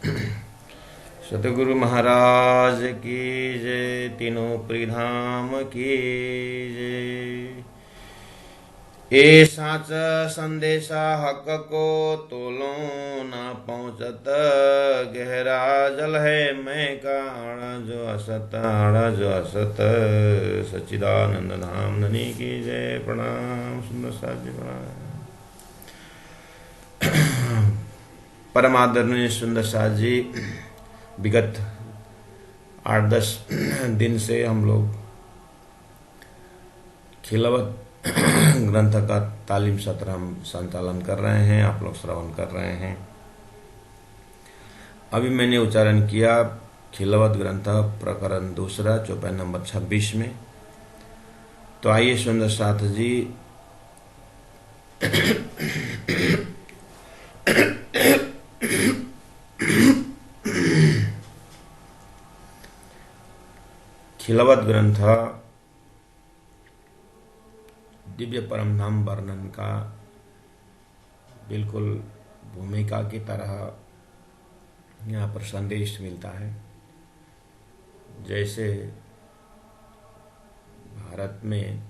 सतगुरु महाराज की जय। तीनों परिधाम की जय। ए साच संदेशा हक को तोलो ना पहुँचत, गहरा जल है मैं का आड़ा जो असत, आड़ा जो असत। सच्चिदानंद धाम धनी की जय। प्रणाम सुंदर साथ जी, प्रणाम। परम आदरणीय सुंदर साथ जी, विगत 8-10 दिन से हम लोग खिलवत ग्रंथ का तालीम सत्र हम संचालन कर रहे हैं, आप लोग श्रवण कर रहे हैं। अभी मैंने उच्चारण किया खिलवत ग्रंथ प्रकरण 2 चौपाई नंबर 26 में। तो आइए सुंदर साथ जी खिलवत ग्रंथ दिव्य परमधाम वर्णन का बिल्कुल भूमिका की तरह यहाँ पर संदेश मिलता है। जैसे भारत में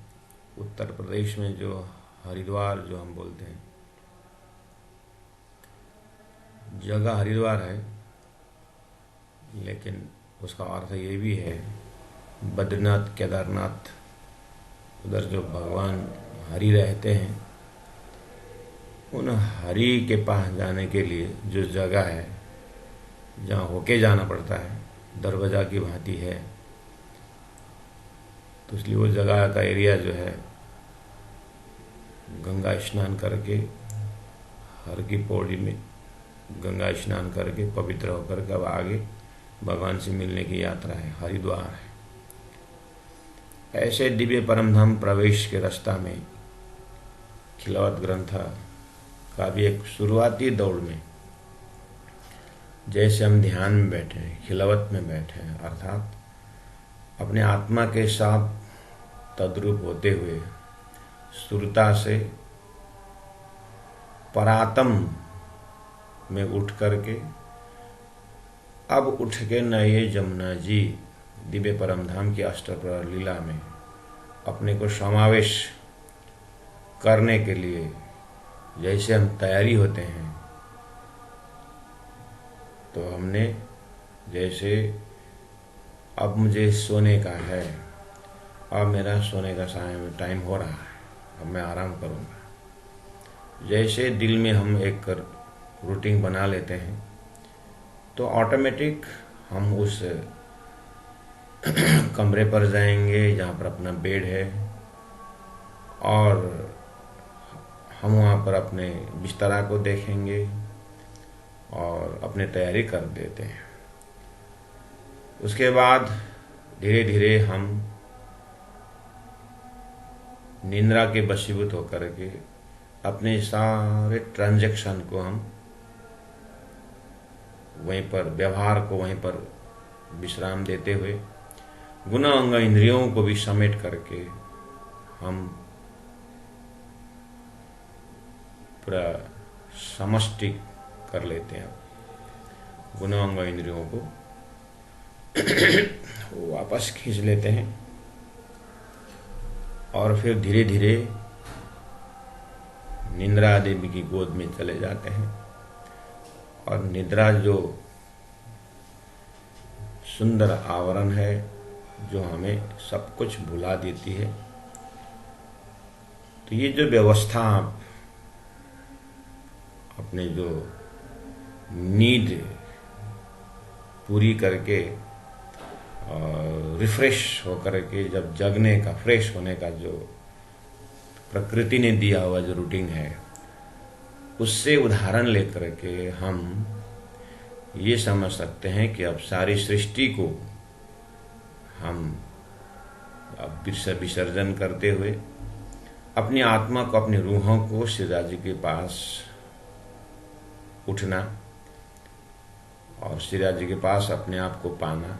उत्तर प्रदेश में जो हरिद्वार जो हम बोलते हैं, जगह हरिद्वार है, लेकिन उसका अर्थ ये भी है बद्रीनाथ केदारनाथ, उधर जो भगवान हरि रहते हैं, उन हरि के पास जाने के लिए जो जगह है जहाँ होके जाना पड़ता है, दरवाजा की भांति है। तो इसलिए वो जगह का एरिया जो है गंगा स्नान करके, हर की पौड़ी में गंगा स्नान करके पवित्र होकर के अब आगे भगवान से मिलने की यात्रा है, हरिद्वार है। ऐसे दिव्य परमधाम प्रवेश के रास्ता में खिलवत ग्रंथ का भी एक शुरुआती दौड़ में, जैसे हम ध्यान में बैठे हैं, खिलवत में बैठे हैं, अर्थात अपने आत्मा के साथ तद्रूप होते हुए सुरता से परातम में उठ करके अब उठ के नए जमुना जी दिव्य परमधाम की अष्टप्रहर लीला में अपने को समावेश करने के लिए जैसे हम तैयारी होते हैं, तो हमने जैसे अब मुझे सोने का है, अब मेरा सोने का टाइम हो रहा है, अब मैं आराम करूँगा, जैसे दिल में हम एक रूटीन बना लेते हैं, तो ऑटोमेटिक हम उस कमरे पर जाएंगे जहाँ पर अपना बेड है, और हम वहाँ पर अपने बिस्तरा को देखेंगे और अपने तैयारी कर देते हैं। उसके बाद धीरे धीरे हम निद्रा के वशीभूत होकर के अपने सारे ट्रांजैक्शन को हम वहीं पर, व्यवहार को वहीं पर विश्राम देते हुए गुण अंग इंद्रियों को भी समेट करके हम पूरा समष्टि कर लेते हैं। गुण अंग इंद्रियों को वापस खींच लेते हैं और फिर धीरे धीरे निद्रा देवी की गोद में चले जाते हैं। और निद्रा जो सुंदर आवरण है, जो हमें सब कुछ भुला देती है, तो ये जो व्यवस्था आप अपने जो नींद पूरी करके और रिफ्रेश होकर के जब जगने का, फ्रेश होने का जो प्रकृति ने दिया हुआ जो रूटीन है, उससे उदाहरण लेकर के हम ये समझ सकते हैं कि अब सारी सृष्टि को हम अब विसर्जन करते हुए अपनी आत्मा को, अपनी रूहों को श्रीराज जी के पास उठना और श्रीराज जी के पास अपने आप को पाना,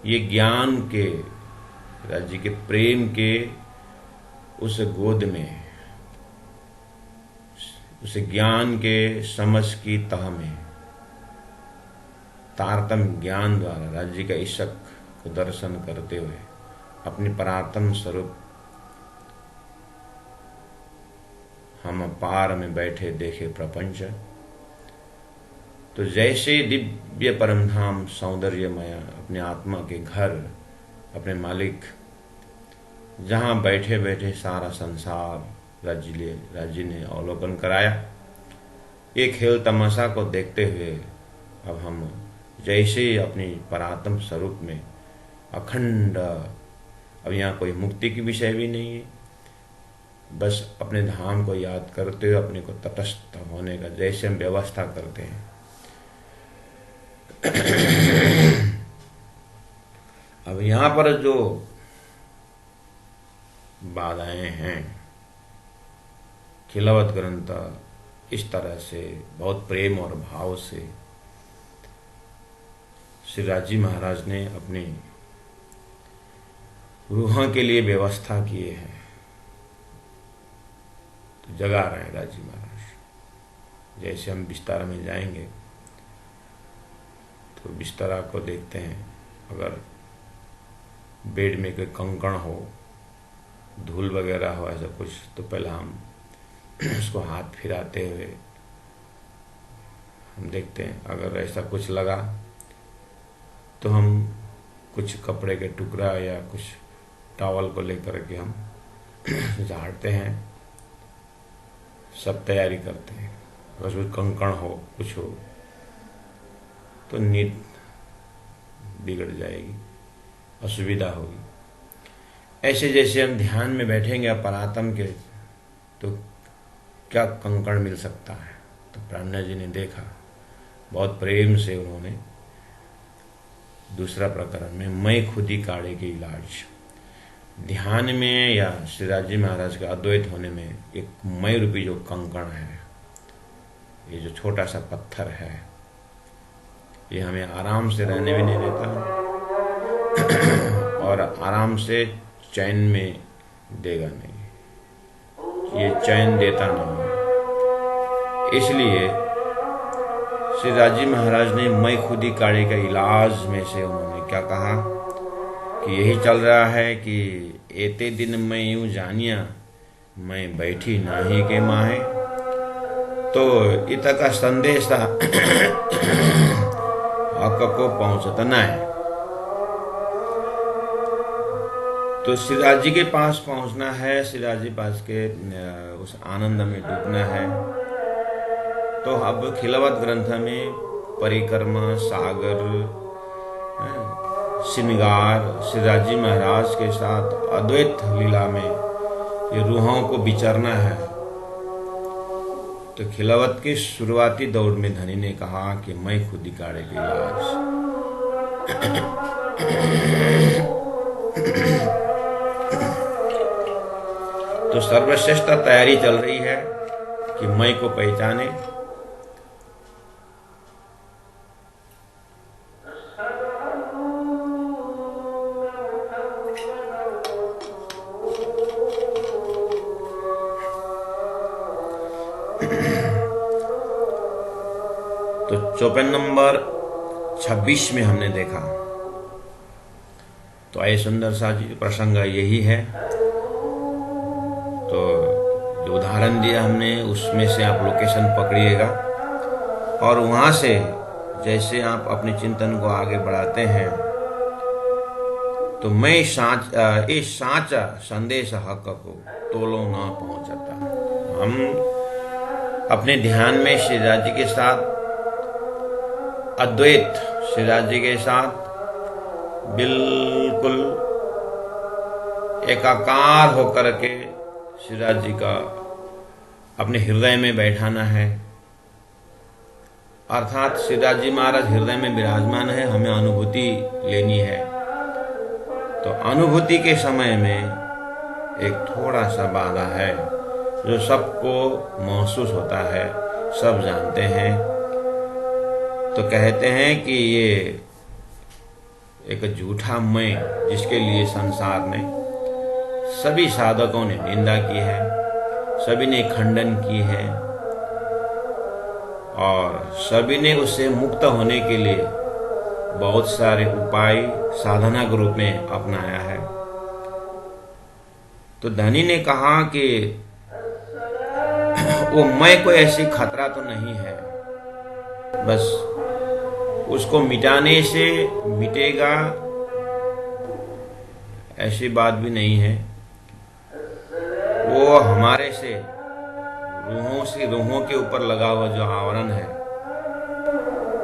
ये ज्ञान के, श्रीराज जी के प्रेम के उस गोद में, उस ज्ञान के समझ की तह में तारतम्य ज्ञान द्वारा राज्य का ईशक को दर्शन करते हुए अपने परात्म स्वरूप हम अपार में बैठे देखे प्रपंच। तो जैसे दिव्य परमधाम सौंदर्यमय अपने आत्मा के घर, अपने मालिक, जहां बैठे बैठे सारा संसार राज्य ने अवलोकन कराया, ये खेल तमाशा को देखते हुए अब हम जैसे ही अपनी परात्म स्वरूप में अखंड, अब यहाँ कोई मुक्ति की विषय भी नहीं है, बस अपने धाम को याद करते हुए अपने को तटस्थ होने का जैसे हम व्यवस्था करते हैं। अब यहाँ पर जो बाधाएं हैं, खिलावत ग्रंथ इस तरह से बहुत प्रेम और भाव से श्री राजी महाराज ने अपनी रूह के लिए व्यवस्था किए हैं। तो जगा रहे हैं राजी महाराज। जैसे हम बिस्तर में जाएंगे तो बिस्तरा को देखते हैं, अगर बेड में कोई कंकड़ हो, धूल वगैरह हो, ऐसा कुछ, तो पहले हम उसको हाथ फिराते हुए हम देखते हैं। अगर ऐसा कुछ लगा तो हम कुछ कपड़े के टुकड़ा या कुछ टॉवल को लेकर के हम झाड़ते हैं, सब तैयारी करते हैं। अगर कुछ कंकड़ हो, कुछ हो, तो नींद बिगड़ जाएगी, असुविधा होगी। ऐसे जैसे हम ध्यान में बैठेंगे अपरातम के, तो क्या कंकड़ मिल सकता है। तो प्राणा जी ने देखा, बहुत प्रेम से उन्होंने दूसरा प्रकरण में मैं खुदी काढ़े के इलाज, ध्यान में या श्रीराजी महाराज के अद्वैत होने में एक मैं रूपी जो कंकड़ है, ये जो छोटा सा पत्थर है, ये हमें आराम से रहने भी नहीं देता और आराम से चैन में देगा नहीं, ये चैन देता नहीं। इसलिए श्री राजी महाराज ने मैं खुदी काढ़े का इलाज में से उन्होंने क्या कहा कि यही चल रहा है कि एते दिन मैं यूं जानिया, मैं बैठी नाही के माहे। तो इत का संदेश हक को पहुंचता न है। तो श्रीराज जी के पास पहुंचना है, श्रीराज जी पास के उस आनंद में डूबना है। तो अब खिलावत ग्रंथ में परिक्रमा, सागर, श्रृंगार, श्रीराज जी महाराज के साथ अद्वैत लीला में ये रूहों को विचरना है। तो खिलावत के शुरुआती दौर में धनी ने कहा कि मैं खुदी काढ़े के इलाज। तो सर्वश्रेष्ठ तैयारी चल रही है कि मैं को पहचाने। तो चौपन नंबर 26 में हमने देखा, तो आए सुंदर सा प्रसंग यही है। तो जो उदाहरण दिया हमने उसमें से आप लोकेशन पकड़िएगा और वहां से जैसे आप अपने चिंतन को आगे बढ़ाते हैं, तो मैं साचा संदेश हक को तोलो ना पहुंचता। हम अपने ध्यान में श्रीराज जी के साथ अद्वैत, श्रीराज जी के साथ बिल्कुल एकाकार होकर के श्रीराज जी का अपने हृदय में बैठाना है। अर्थात श्रीराज जी महाराज हृदय में विराजमान है, हमें अनुभूति लेनी है। तो अनुभूति के समय में एक थोड़ा सा बाधा है जो सबको महसूस होता है, सब जानते हैं। तो कहते हैं कि ये एक झूठा मैं, जिसके लिए संसार ने, सभी साधकों ने निंदा की है, सभी ने खंडन की है और सभी ने उससे मुक्त होने के लिए बहुत सारे उपाय साधना के रूप में अपनाया है। तो धनी ने कहा कि वो मैं कोई ऐसी खतरा तो नहीं है, बस उसको मिटाने से मिटेगा ऐसी बात भी नहीं है। वो हमारे से रूहों के ऊपर लगा हुआ जो आवरण है,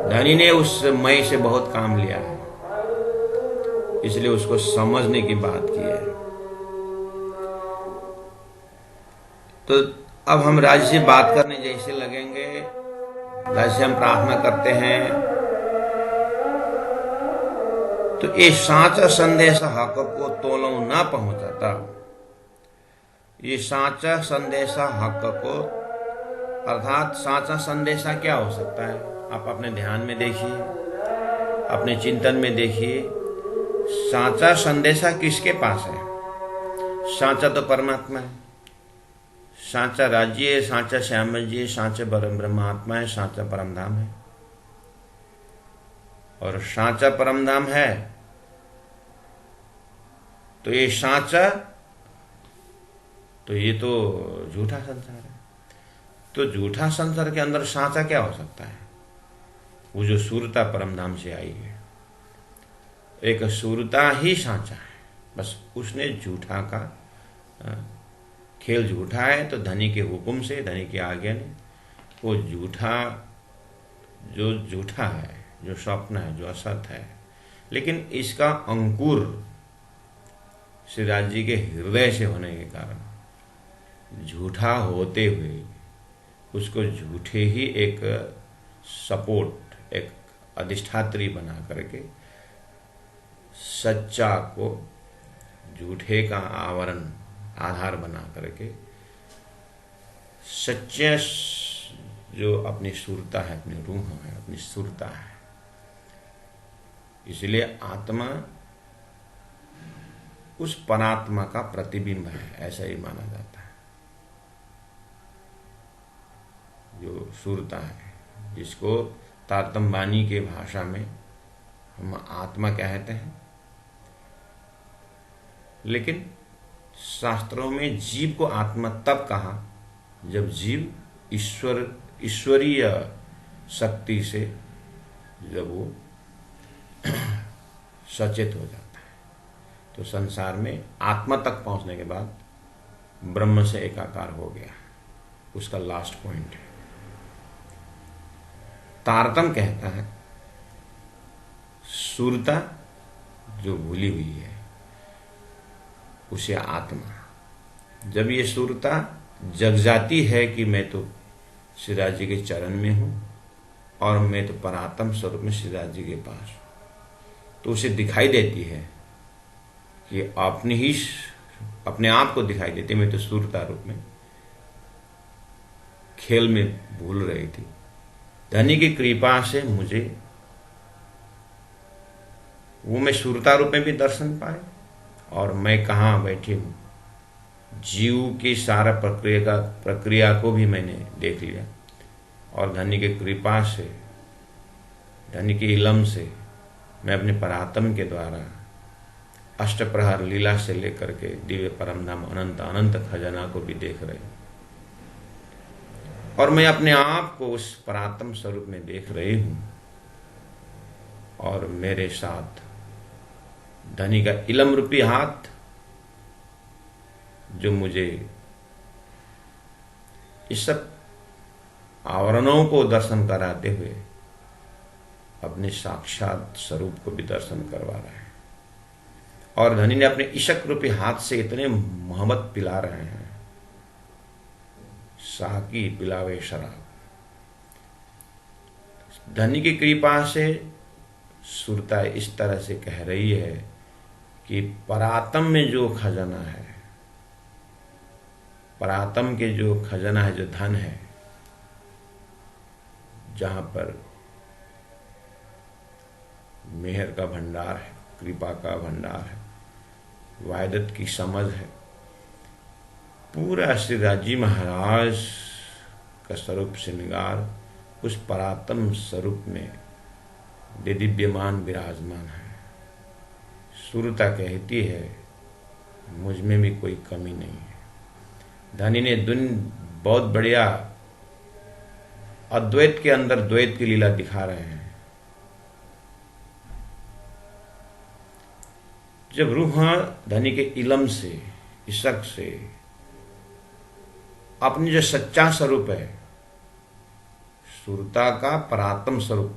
धनी ने उस मैं से बहुत काम लिया है, इसलिए उसको समझने की बात की है। तो अब हम राज्य से बात करने जैसे लगेंगे, जैसे हम प्रार्थना करते हैं, तो ये साचा संदेश हक को तोलो ना पहुंचाता। ये साचा संदेशा हक को अर्थात साचा संदेशा क्या हो सकता है? आप अपने ध्यान में देखिए, अपने चिंतन में देखिए, साचा संदेशा किसके पास है? साचा तो परमात्मा है, साचा राज्य है, साचा श्याम जी है, साचा ब्रह्मात्मा है, साचा परमधाम है। और साचा परमधाम है तो ये साचा, तो ये तो झूठा संसार है। तो झूठा संसार के अंदर साचा क्या हो सकता है? वो जो सूरता परमधाम से आई है, एक सूरता ही साचा है। बस उसने झूठा का खेल झूठा है, तो धनी के हुक्म से, धनी की आज्ञा ने वो झूठा, जो झूठा है, जो स्वप्न है, जो असत है, लेकिन इसका अंकुर श्री राज जी के हृदय से होने के कारण झूठा होते हुए उसको झूठे ही एक सपोर्ट, एक अधिष्ठात्री बना करके सच्चा को झूठे का आवरण, आधार बना करके सच्चे जो अपनी सुरता है, अपनी रूह है, अपनी सुरता है। इसलिए आत्मा उस परात्मा का प्रतिबिंब है, ऐसा ही माना जाता है। जो सुरता है, जिसको तारतम्य के भाषा में हम आत्मा कहते हैं, लेकिन शास्त्रों में जीव को आत्मा तब कहा जब जीव ईश्वरीय शक्ति से जब वो सचेत हो जाता है। तो संसार में आत्मा तक पहुंचने के बाद ब्रह्म से एकाकार हो गया, उसका लास्ट पॉइंट है। तारतम कहता है सुरता जो भूली हुई है उसे आत्मा। जब ये सुरता जग जाती है कि मैं तो श्रीराज जी के चरण में हूं और मैं तो परात्म स्वरूप में श्रीराज जी के पास हूं, तो उसे दिखाई देती है कि अपने ही अपने आप को दिखाई देती, मैं तो सुरता रूप में खेल में भूल रही थी। धनी की कृपा से मुझे वो मैं सुरता रूप में भी दर्शन पाए, और मैं कहाँ बैठी हूँ, जीव की सारा प्रक्रिया को भी मैंने देख लिया। और धनी की कृपा से, धनी की इलम से मैं अपने परात्म के द्वारा अष्टप्रहर लीला से लेकर के दिव्य परमधाम अनंत अनंत खजाना को भी देख रहे, और मैं अपने आप को उस परात्म स्वरूप में देख रही हूं। और मेरे साथ धनी का इलम रूपी हाथ जो मुझे इस सब आवरणों को दर्शन कराते हुए अपने साक्षात स्वरूप को भी दर्शन करवा रहा है। और धनी ने अपने इशक रूपी हाथ से इतने मोहब्बत पिला रहे हैं, साकी पिलावे शराब। धनी की कृपा से सुरता इस तरह से कह रही है कि परात्म में जो खजाना है, परात्म के जो खजाना है, जो धन है, जहां पर मेहर का भंडार है, कृपा का भंडार है, वायदत की समझ है, पूरा श्री राजी महाराज का स्वरूप श्रृंगार उस परात्म स्वरूप में दिव्यमान विराजमान है। सुरता कहती है मुझ में भी कोई कमी नहीं है। धनी ने बहुत बढ़िया अद्वैत के अंदर द्वैत की लीला दिखा रहे हैं। जब रूह धनी के इलम से, इशक से अपनी जो सच्चा स्वरूप है, सुरता का परात्म स्वरूप,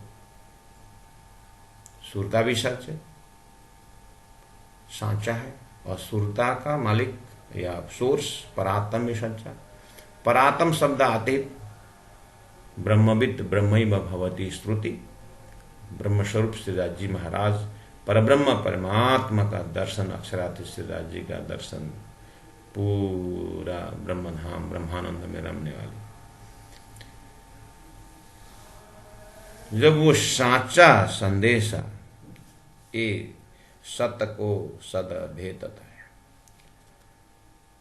सुरता भी सच है, सांचा है, और सुरता का मालिक या सोर्स परात्म भी सच्चा। परात्म शब्द आते ब्रह्मविद ब्रह्मैव भवति श्रुति। ब्रह्मस्वरूप श्रीदास जी महाराज परब्रह्म परमात्मा का दर्शन, अक्षरार्थ श्रीदास जी का दर्शन, पूरा ब्रह्मधाम ब्रह्मानंद में रमने वाली। जब वो साचा संदेशा ये सत को सद भेदत है,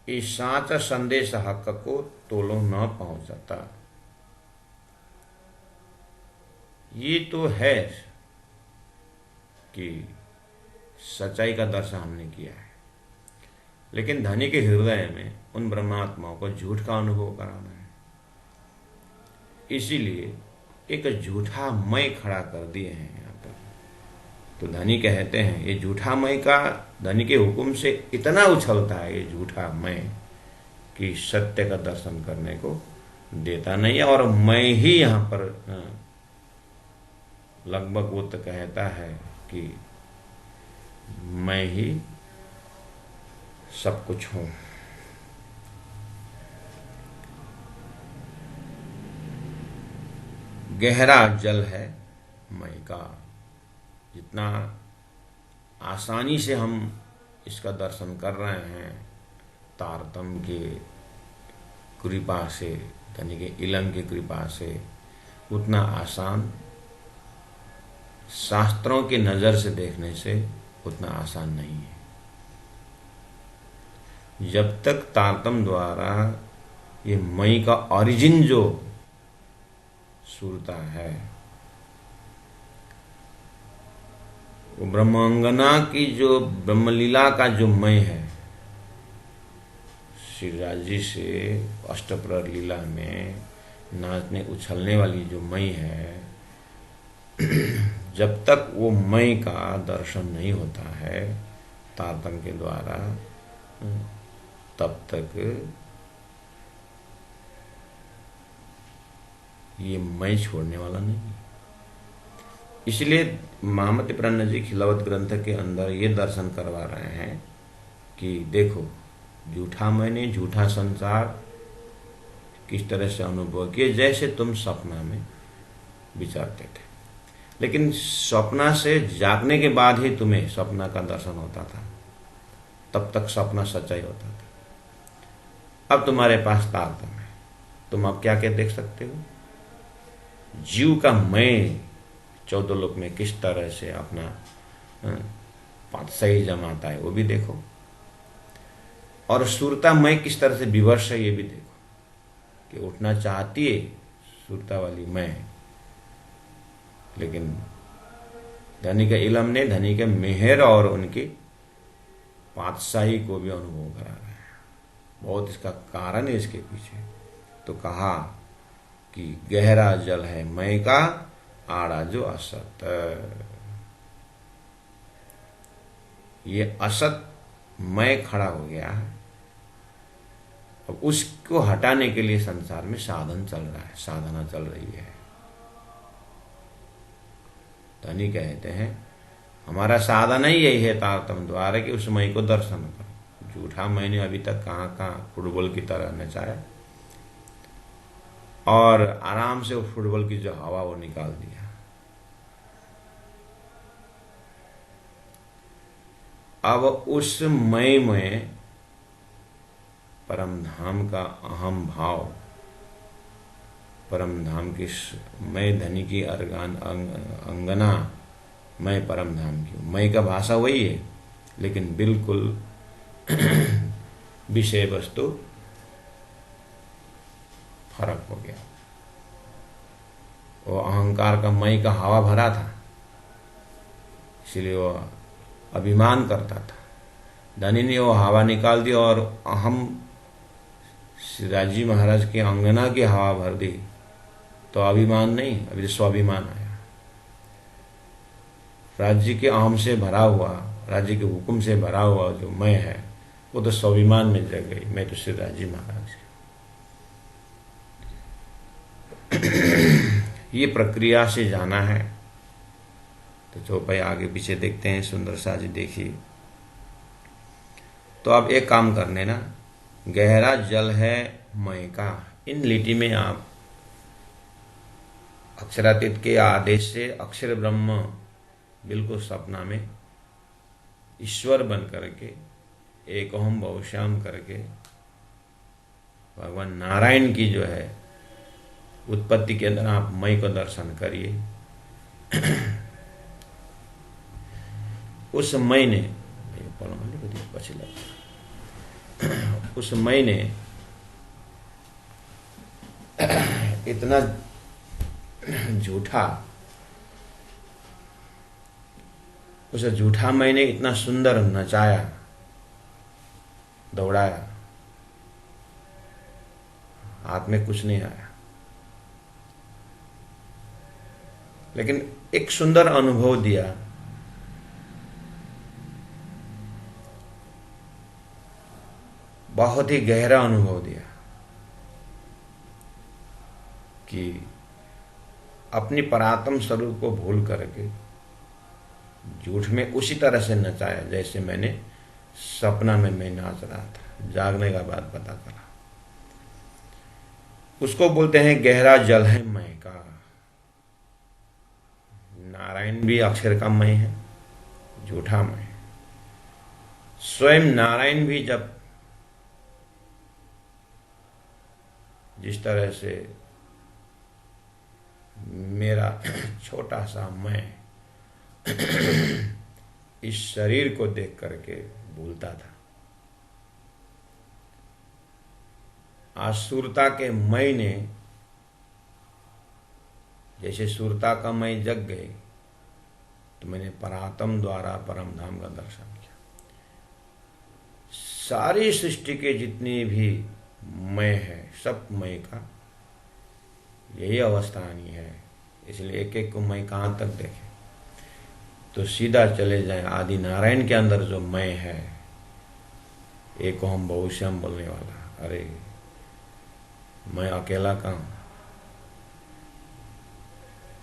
ये साचा संदेश हक को तोलो न पहुंचाता। ये तो है कि सच्चाई का दर्शन हमने किया है, लेकिन धनी के हृदय में उन ब्रह्मात्माओं को झूठ का अनुभव कराना है। इसीलिए एक झूठा मैं खड़ा कर दिए हैं यहाँ पर। तो धनी कहते हैं ये झूठा मैं का धनी के हुक्म से इतना उछलता है ये झूठा मैं कि सत्य का दर्शन करने को देता नहीं है। और मैं ही यहाँ पर लगभग वो तो कहता है कि मैं ही सब कुछ हूं। गहरा जल है मैं का। जितना आसानी से हम इसका दर्शन कर रहे हैं तारतम के कृपा से, धनी के इलम की कृपा से, उतना आसान शास्त्रों की नजर से देखने से उतना आसान नहीं है। जब तक तारतम द्वारा ये मई का ओरिजिन जो सुरता है, वो ब्रह्मांगना की जो ब्रह्मलीला का जो मय है, श्रीराज जी से अष्टप्रहर लीला में नाचने उछलने वाली जो मई है, जब तक वो मई का दर्शन नहीं होता है तारतम के द्वारा, तब तक ये मैं छोड़ने वाला नहीं। इसलिए महामति प्रणय जी खिलावत ग्रंथ के अंदर ये दर्शन करवा रहे हैं कि देखो झूठा मैंने झूठा संसार किस तरह से अनुभव किए, जैसे तुम सपना में विचारते थे, लेकिन सपना से जागने के बाद ही तुम्हें सपना का दर्शन होता था, तब तक सपना सच्चाई होता था। अब तुम्हारे पास तारतम है, तुम अब क्या क्या देख सकते हो? जीव का मैं 14 लोक में किस तरह से अपना सही जमाता है वो भी देखो, और सुरता मैं किस तरह से विवश है ये भी देखो कि उठना चाहती है सुरता वाली मैं, लेकिन धनी के इलम ने धनी के मेहर और उनकी पातशाही को भी अनुभव करा रहे हैं। बहुत इसका कारण है इसके पीछे। तो कहा कि गहरा जल है मैं का, आड़ा जो असत। ये असत मैं खड़ा हो गया है, अब उसको हटाने के लिए संसार में साधन चल रहा है, साधना चल रही है। धनी कहते हैं हमारा साधन ही यही है तारतम द्वारा कि उस मई को दर्शन करो। झूठा मैंने अभी तक कहां कहां फुटबॉल की तरह नचाया और आराम से उस फुटबॉल की जो हवा वो निकाल दिया। अब उस मई में परम धाम का अहम भाव, परम धाम की मैं धनी की अंगना, मैं परम धाम की हूं। मैं का भाषा वही है, लेकिन बिल्कुल विषय वस्तु फर्क हो गया। वो अहंकार का मैं का हवा भरा था, इसलिए वो अभिमान करता था। धनी ने वो हवा निकाल दी और हम शिवाजी महाराज की अंगना की हवा भर दी, तो अभिमान नहीं, अभी स्वाभिमान आया। राज्य के अहम से भरा हुआ, राज्य के हुक्म से भरा हुआ जो मैं है, वो तो स्वाभिमान में जग गई, मैं तो शिवाजी महाराज। ये प्रक्रिया से जाना है तो चौपाई आगे पीछे देखते हैं। सुंदर सा जी देखिए, तो आप एक काम करने ना, गहरा जल है मय का, इन लिटि में आप अक्षरातीत के आदेश से अक्षर ब्रह्म बिल्कुल सपना में ईश्वर बन करके एक ओम बहुश्याम करके भगवान नारायण की जो है उत्पत्ति के अंदर आप मई को दर्शन करिए। उस मई ने उस मई ने इतना झूठा, उस झूठा मई ने इतना सुंदर नचाया, दौड़ाया, हाथ में कुछ नहीं आया, लेकिन एक सुंदर अनुभव दिया। बहुत ही गहरा अनुभव दिया कि अपनी परात्म स्वरूप को भूल करके झूठ में उसी तरह से नचाया जैसे मैंने सपना में मैं नाच रहा था। जागने का बाद पता करा। उसको बोलते हैं गहरा जल है मय का। नारायण भी अक्षर का मय है, झूठा मय। स्वयं नारायण भी जब जिस तरह से मेरा छोटा सा मैं इस शरीर को देख करके भूलता था, आज सुरता के मय ने जैसे सुरता का मय जग गए, तो मैंने परात्म द्वारा परम धाम का दर्शन किया। सारी सृष्टि के जितनी भी मय है, सब मय का यही अवस्था आनी है। इसलिए एक एक को मय कहाँ तक देखें, तो सीधा चले जाए आदि नारायण के अंदर जो मय है, एक हम बहुश्याम बोलने वाला। अरे मैं अकेला कहाँ,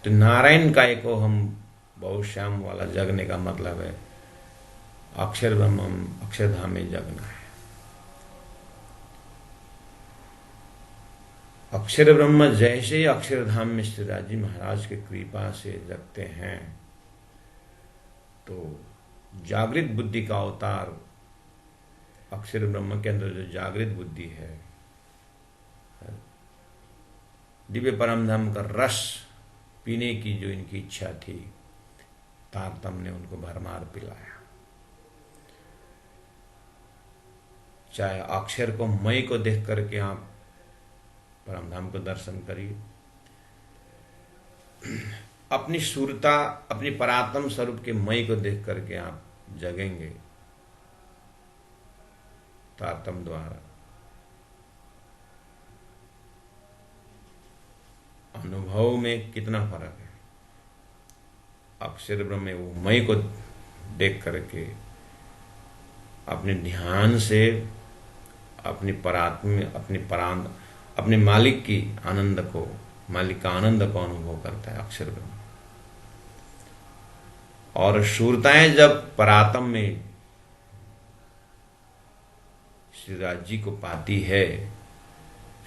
तो नारायण का एक हम बहुश्याम वाला जगने का मतलब है अक्षर ब्रह्म अक्षरधाम में जगना है। अक्षर ब्रह्म जैसे ही अक्षरधाम में श्रीराजी महाराज की कृपा से जगते हैं, तो जागृत बुद्धि का अवतार अक्षर ब्रह्म के अंदर जो जागृत बुद्धि है, दिव्य परम धाम का रस पीने की जो इनकी इच्छा थी, तारतम्य ने उनको भरमार पिलाया। चाहे अक्षर को मय को देख करके आप परमधाम को दर्शन करिए, अपनी सूरता अपनी परात्म स्वरूप के मय को देख करके आप जगेंगे तारतम द्वारा। अनुभव में कितना फर्क है। अक्षर ब्रह्म में वो मय को देख करके अपने ध्यान से अपनी परात्म अपने मालिक की आनंद को, मालिक का आनंद को अनुभव करता है अक्षर ब्रह्म। और शूरताएं जब परात्म में श्रीराज जी को पाती है,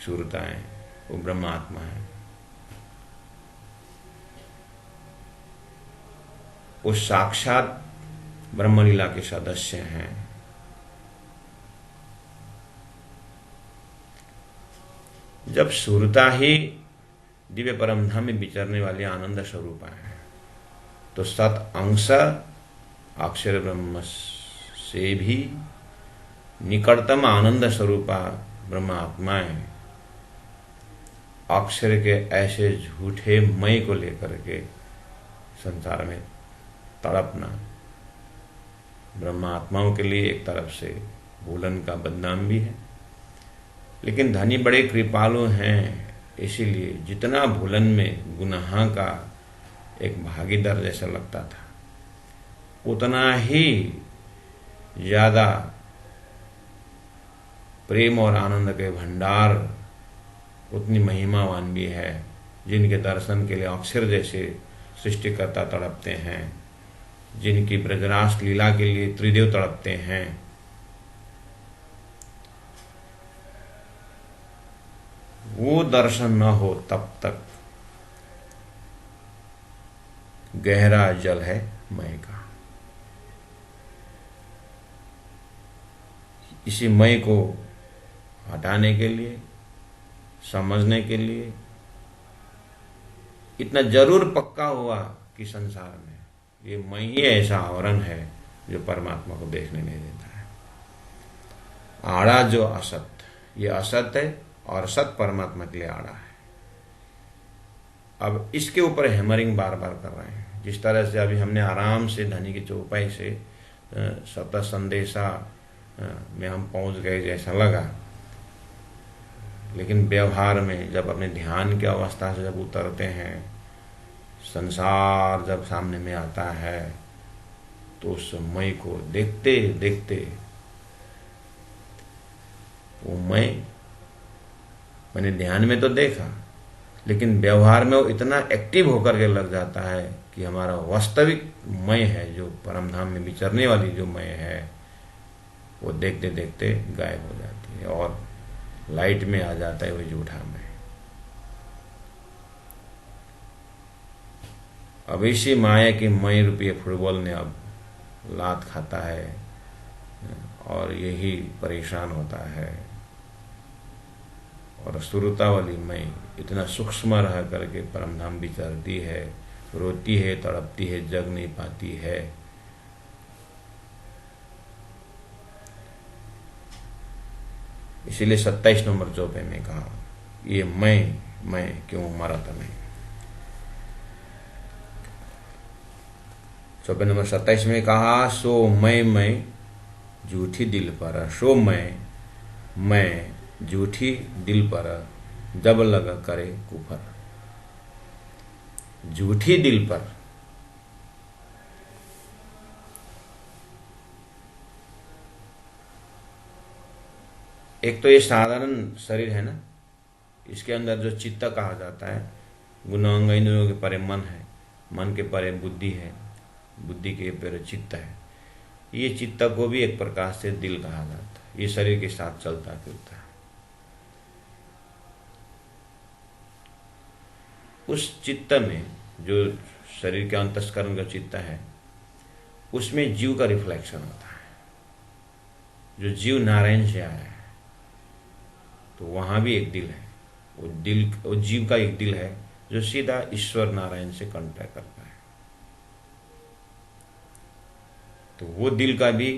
शूरताएं वो ब्रह्मात्मा है, वो साक्षात ब्रह्मलीला के सदस्य हैं। जब सुरता ही दिव्य परमधाम में विचरने वाली आनंद स्वरूपा है, तो सत अंश अक्षर ब्रह्म से भी निकटतम आनंद स्वरूपा ब्रह्म आत्माएं अक्षर के ऐसे झूठे मय को लेकर के संसार में तड़पना ब्रह्मात्माओं के लिए एक तरफ से भूलन का बदनाम भी है, लेकिन धनी बड़े कृपालु हैं, इसीलिए जितना भूलन में गुनाह का एक भागीदार जैसा लगता था, उतना ही ज्यादा प्रेम और आनंद के भंडार, उतनी महिमावान भी है, जिनके दर्शन के लिए अक्षर जैसे सृष्टिकर्ता तड़पते हैं, जिनकी ब्रजरास लीला के लिए त्रिदेव तड़पते हैं। वो दर्शन न हो तब तक गहरा जल है मय का। इसी मय को हटाने के लिए, समझने के लिए इतना जरूर पक्का हुआ कि संसार में ये मय ही ऐसा आवरण है जो परमात्मा को देखने नहीं देता है। आड़ा जो असत, ये असत है और सत परमात्मा के लिए आड़ा है। अब इसके ऊपर हैमरिंग बार बार कर रहे हैं। जिस तरह से अभी हमने आराम से धनी की चौपाई से सत संदेशा में हम पहुंच गए जैसा लगा, लेकिन व्यवहार में जब अपने ध्यान की अवस्था से जब उतरते हैं, संसार जब सामने में आता है, तो उस मय को देखते देखते वो मैंने ध्यान में तो देखा, लेकिन व्यवहार में वो इतना एक्टिव होकर के लग जाता है कि हमारा वास्तविक मय है, जो परमधाम में विचरने वाली जो मय है, वो देखते देखते गायब हो जाती है और लाइट में आ जाता है वो झूठा मय। अब इसी माया की मय रूपी फुटबॉल ने अब लात खाता है और यही परेशान होता है। और सुरता वाली मय इतना सूक्ष्म रह करके परमधाम विचरती है, रोती है, तड़पती है, जग नहीं पाती है। इसीलिए 27 नंबर चौपे में कहा, ये मैं क्यों मरत नहीं। चौपे नंबर 27 में कहा, सो मैं झूठी दिल पर, सो मैं झूठी दिल पर जब लग करे कुफर। झूठी दिल पर एक तो ये साधारण शरीर है ना, इसके अंदर जो चित्त कहा जाता है, गुणांग इंद्रियों के परे मन है, मन के परे बुद्धि है, बुद्धि के परे चित्त है। ये चित्त को भी एक प्रकार से दिल कहा जाता है। ये शरीर के साथ चलता फिरता है। उस चित्त में जो शरीर के अंतस्करण का चित्त है, उसमें जीव का रिफ्लेक्शन होता है। जो जीव नारायण से आया है, तो वहां भी एक दिल है। वो जीव का एक दिल है जो सीधा ईश्वर नारायण से कॉन्टैक्ट करता है। तो वो दिल का भी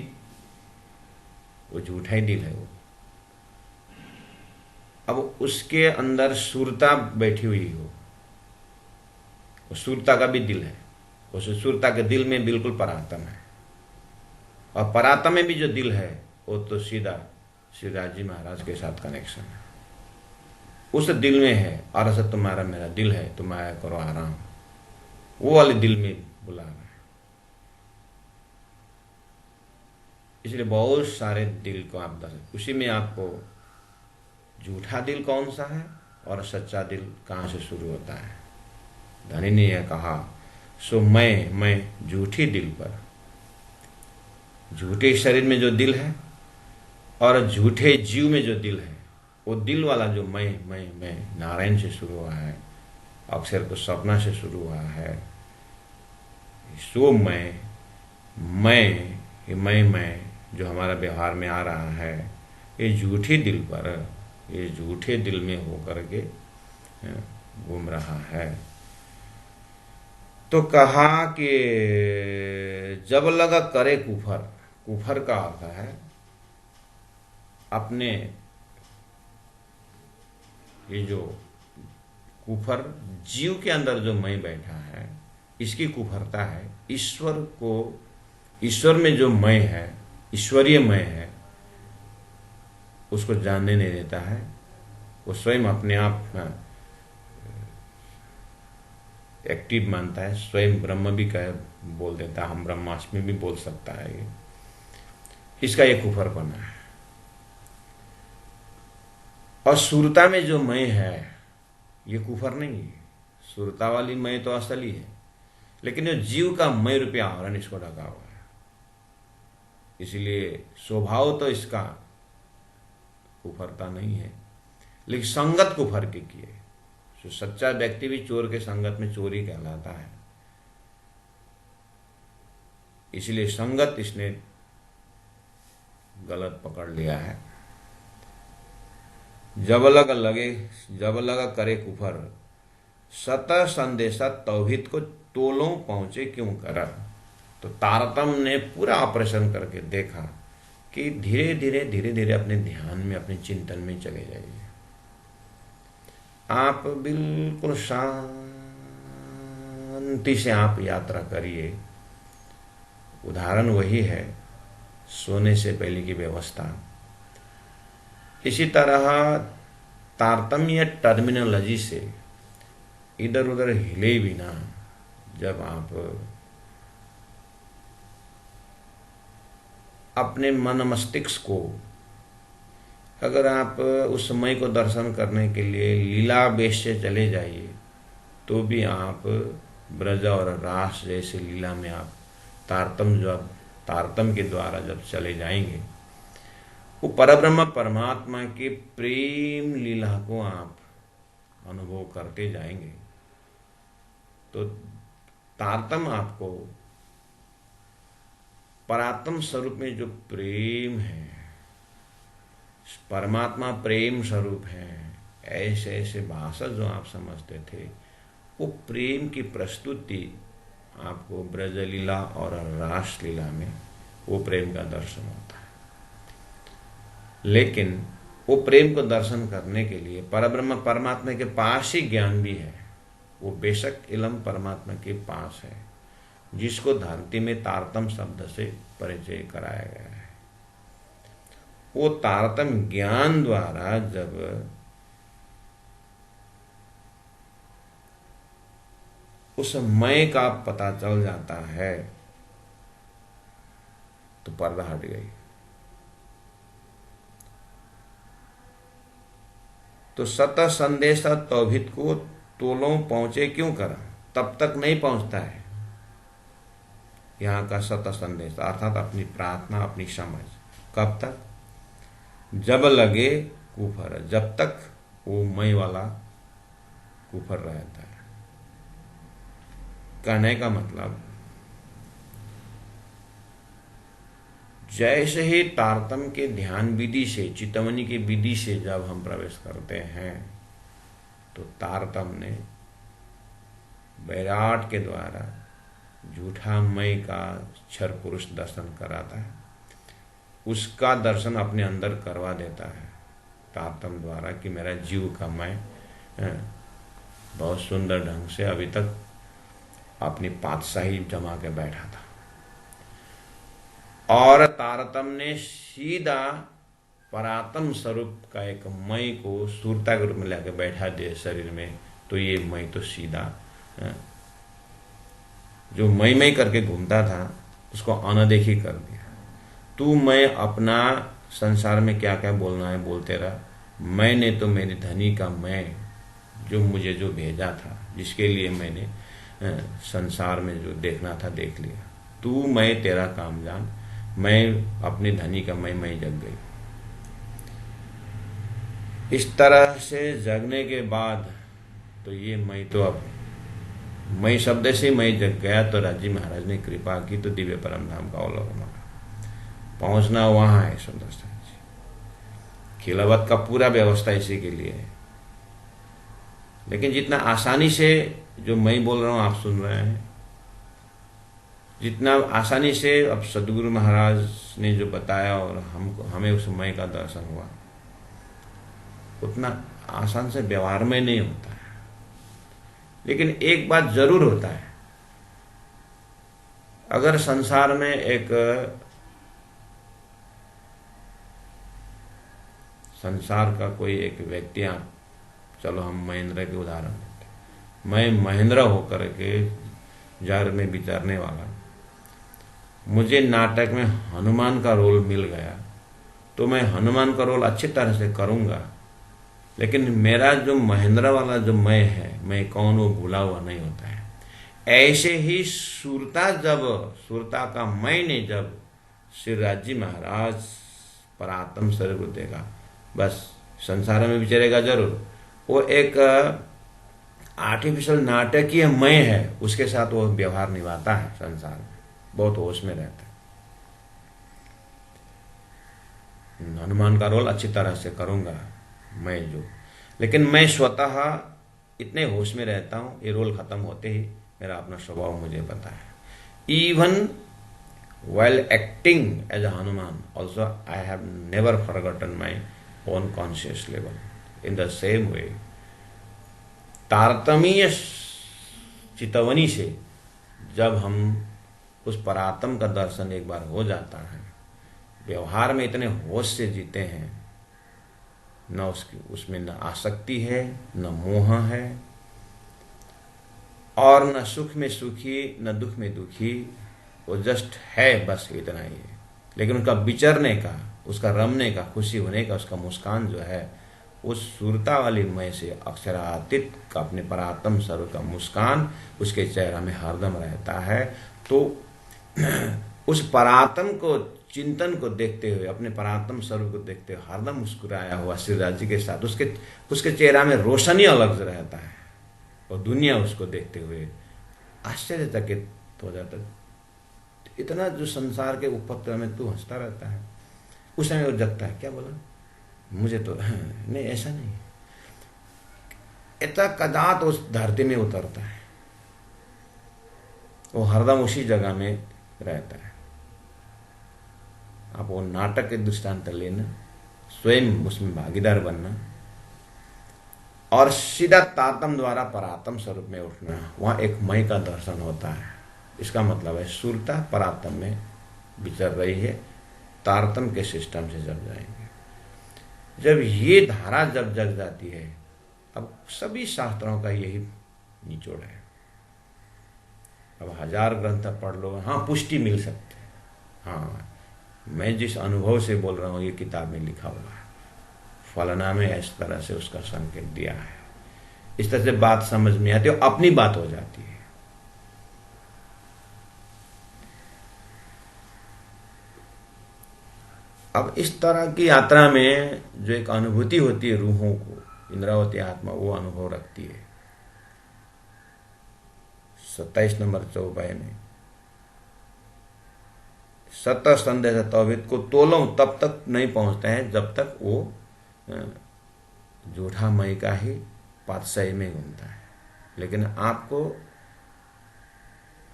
वो झूठा ही दिल है वो। अब उसके अंदर सुरता बैठी हुई हो, वो सुरता का भी दिल है। उस सुरता के दिल में बिल्कुल परात्म है, और परात्म में भी जो दिल है वो तो सीधा श्री राज जी महाराज के साथ कनेक्शन है। उस दिल में है, अरसत तुम्हारा मेरा दिल है, तुम आया करो आराम। वो वाले दिल में बुला रहा है। इसलिए बहुत सारे दिल को आप दर्शन, उसी में आपको झूठा दिल कौन सा है और सच्चा दिल कहां से शुरू होता है। धनी ने यह कहा, सो मैं झूठी दिल पर, झूठे शरीर में जो दिल है और झूठे जीव में जो दिल है, वो दिल वाला जो मैं नारायण से शुरू हुआ है, अक्षर को सपना से शुरू हुआ है। सो मैं जो हमारा व्यवहार में आ रहा है, ये झूठी दिल पर, ये झूठे दिल में होकर के घूम रहा है। तो कहा कि जब लगा करे कुफर, कुफर का अर्थ है अपने, ये जो कुफर जीव के अंदर जो मैं बैठा है, इसकी कुफलता है। ईश्वर में जो मय है, ईश्वरीय मय है, उसको जानने नहीं देता है। वो स्वयं अपने आप एक्टिव मानता है, स्वयं ब्रह्म भी बोल देता है, हम ब्रह्मास्मि भी बोल सकता है। ये इसका ये कुफरपना है। और सुरता में जो मय है ये कुफर नहीं है। सुरता वाली मय तो असली है, लेकिन जो जीव का मय रूपी आवरण इसको ढका हुआ है। इसलिए स्वभाव तो इसका कुफरता नहीं है, लेकिन संगत कुफर की है। जो सच्चा व्यक्ति भी चोर के संगत में चोरी कहलाता है। इसलिए संगत इसने गलत पकड़ लिया है। जब लगा करे कुफर, सत संदेशा तौहीद को तोलों पहुंचे क्यों करा। तो तारतम ने पूरा ऑपरेशन करके देखा कि धीरे धीरे अपने ध्यान में, अपने चिंतन में चले जाइए। आप बिल्कुल शांति से आप यात्रा करिए। उदाहरण वही है सोने से पहले की व्यवस्था। इसी तरह तारतम्य टर्मिनोलॉजी से इधर उधर हिले बिना जब आप अपने मन मस्तिष्क को, अगर आप उस समय को दर्शन करने के लिए लीला बेश से चले जाइए, तो भी आप ब्रज और रास जैसे लीला में आप तारतम के द्वारा जब चले जाएंगे, वो परब्रह्म परमात्मा के प्रेम लीला को आप अनुभव करते जाएंगे। तो तारतम आपको परात्म स्वरूप में जो प्रेम है, परमात्मा प्रेम स्वरूप है, ऐसे ऐसे भाषा जो आप समझते थे, वो प्रेम की प्रस्तुति आपको ब्रजलीला और रास लीला में वो प्रेम का दर्शन होता है। लेकिन वो प्रेम को दर्शन करने के लिए परब्रह्म परमात्मा के पास ही ज्ञान भी है। वो बेशक इलम परमात्मा के पास है, जिसको धरती में तारतम शब्द से परिचय कराया गया है। वो तारतम ज्ञान द्वारा जब उस मय का पता चल जाता है तो पर्दा हट गई। तो सत संदेश तौहीद को तोलों पहुंचे क्यों करा, तब तक नहीं पहुंचता है। यहाँ का सत संदेश अर्थात अपनी प्रार्थना, अपनी समझ, कब तक, जब लगे कुफर, जब तक वो मय वाला कुफर रहता है। कहने का मतलब, जैसे ही तारतम के ध्यान विधि से, चितवनी की विधि से जब हम प्रवेश करते हैं, तो तारतम ने वैराट के द्वारा झूठा मय का क्षर पुरुष दर्शन कराता है। उसका दर्शन अपने अंदर करवा देता है तारतम द्वारा कि मेरा जीव का मैं बहुत सुंदर ढंग से अभी तक अपनी पातशाही जमा के बैठा था। और तारतम ने सीधा परात्म स्वरूप का एक मय को सूरता के रूप में लेकर बैठा दिया शरीर में। तो ये मय तो सीधा जो मय करके घूमता था उसको अनदेखी कर दिया। तू मैं अपना संसार में क्या क्या बोलना है बोलते रहा, मैंने तो मेरी धनी का मैं जो मुझे जो भेजा था, जिसके लिए मैंने संसार में जो देखना था देख लिया। तू मैं तेरा काम जान, मैं अपनी धनी का मैं जग गई। इस तरह से जगने के बाद तो ये मैं तो अब मैं शब्द से मैं जग गया। तो राजी महाराज ने कृपा की तो दिव्य परम धाम का अवलोकन पहुंचना वहां है। सुंदर जी खिलावत का पूरा व्यवस्था इसी के लिए है। लेकिन जितना आसानी से जो मैं बोल रहा हूं आप सुन रहे हैं, जितना आसानी से अब सदगुरु महाराज ने जो बताया और हमें उस मय का दर्शन हुआ, उतना आसान से व्यवहार में नहीं होता है। लेकिन एक बात जरूर होता है अगर संसार में एक संसार का कोई एक व्यक्ति, आप चलो हम महेंद्र के उदाहरण देते हैं। मैं महेंद्र होकर के जग में विचरने वाला, मुझे नाटक में हनुमान का रोल मिल गया तो मैं हनुमान का रोल अच्छी तरह से करूंगा, लेकिन मेरा जो महेंद्र वाला जो मैं है, मैं कौन, वो भूला हुआ नहीं होता है। ऐसे ही सुरता का मैंने जब श्री राजी महाराज परात्म स्वरूप देखा, बस संसार में विचरेगा जरूर, वो एक आर्टिफिशियल नाटकीय मैं है, उसके साथ वो व्यवहार निभाता है संसार में, बहुत होश में रहता है। हनुमान का रोल अच्छी तरह से करूंगा मैं जो, लेकिन मैं स्वतः इतने होश में रहता हूं, ये रोल खत्म होते ही मेरा अपना स्वभाव मुझे पता है। Even while acting as a Hanuman, also I have never forgotten my own conscious level. In the same way, तारतमीय चितवनी से जब हम उस परात्म का दर्शन एक बार हो जाता है, व्यवहार में इतने होश से जीते हैं, न उसमें न आसक्ति है, न मोह है, और न सुख में सुखी न दुख में दुखी, वो जस्ट है, बस इतना ही है। लेकिन उसका विचरने का, उसका रमने का, खुशी होने का, उसका मुस्कान जो है, उस सुरता वाली मय से अक्षरातीत का अपने परात्म स्वरूप का मुस्कान उसके चेहरा में हरदम रहता है। तो उस परात्म को, चिंतन को देखते हुए, अपने परात्म स्वरूप को देखते हुए हरदम मुस्कुराया हुआ श्री राज जी के साथ उसके चेहरा में रोशनी अलग से रहता है, और दुनिया उसको देखते हुए आश्चर्यचकित हो जाता है। इतना जो संसार के उपपत्र में तू हंसता रहता है, उस समय वो जगता है, क्या बोला मुझे तो नहीं, ऐसा नहीं, इतना कदात उस धरती में उतरता है, वो हरदम उसी जगह में रहता है। आप वो नाटक के दृष्टांत लेना, स्वयं उसमें भागीदार बनना, और सीधा तातम द्वारा परात्म स्वरूप में उठना, वहां एक मय का दर्शन होता है। इसका मतलब है सुरता परात्म में विचर रही है, तारतम के सिस्टम से जग जाएंगे। जब ये धारा जब जग जाती है, अब सभी शास्त्रों का यही निचोड़ है। अब 1000 ग्रंथ पढ़ लो, हाँ पुष्टि मिल सकती है, हाँ मैं जिस अनुभव से बोल रहा हूँ ये किताब में लिखा हुआ है, फलाना में इस तरह से उसका संकेत दिया है, इस तरह से बात समझ में आती है, अपनी बात हो जाती है। अब इस तरह की यात्रा में जो एक अनुभूति होती है रूहों को, इंद्रावती आत्मा वो अनुभव रखती है। 27 नंबर चौपाई में सत संदेह तौहिद को तोलो तब तक नहीं पहुंचते हैं जब तक वो झूठा मई का ही पातशाही में घूमता है। लेकिन आपको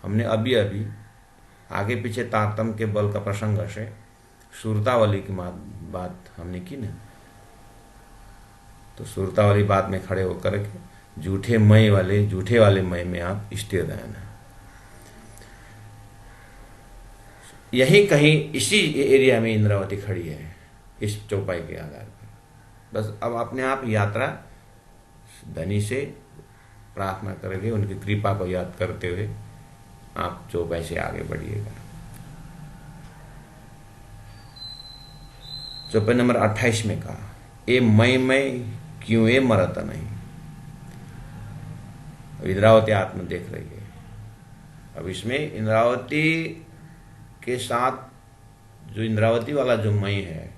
हमने अभी अभी आगे पीछे तारतम के बल का प्रसंग से सुरतावली की बात हमने की ना, तो सुरतावली बात में खड़े होकर के झूठे वाले मय में आप स्थिर रहना। यही कहीं इसी एरिया में इंद्रावती खड़ी है, इस चौपाई के आधार पर। बस अब अपने आप यात्रा धनी से प्रार्थना करेंगे, उनकी कृपा को याद करते हुए आप चौपाई से आगे बढ़िएगा। चौपाई नंबर 28 में कहा, ए मैं क्यों ए मरता नहीं। इंद्रावती आत्मा देख रही है। अब इसमें इंद्रावती के साथ जो इंद्रावती वाला जो मई है,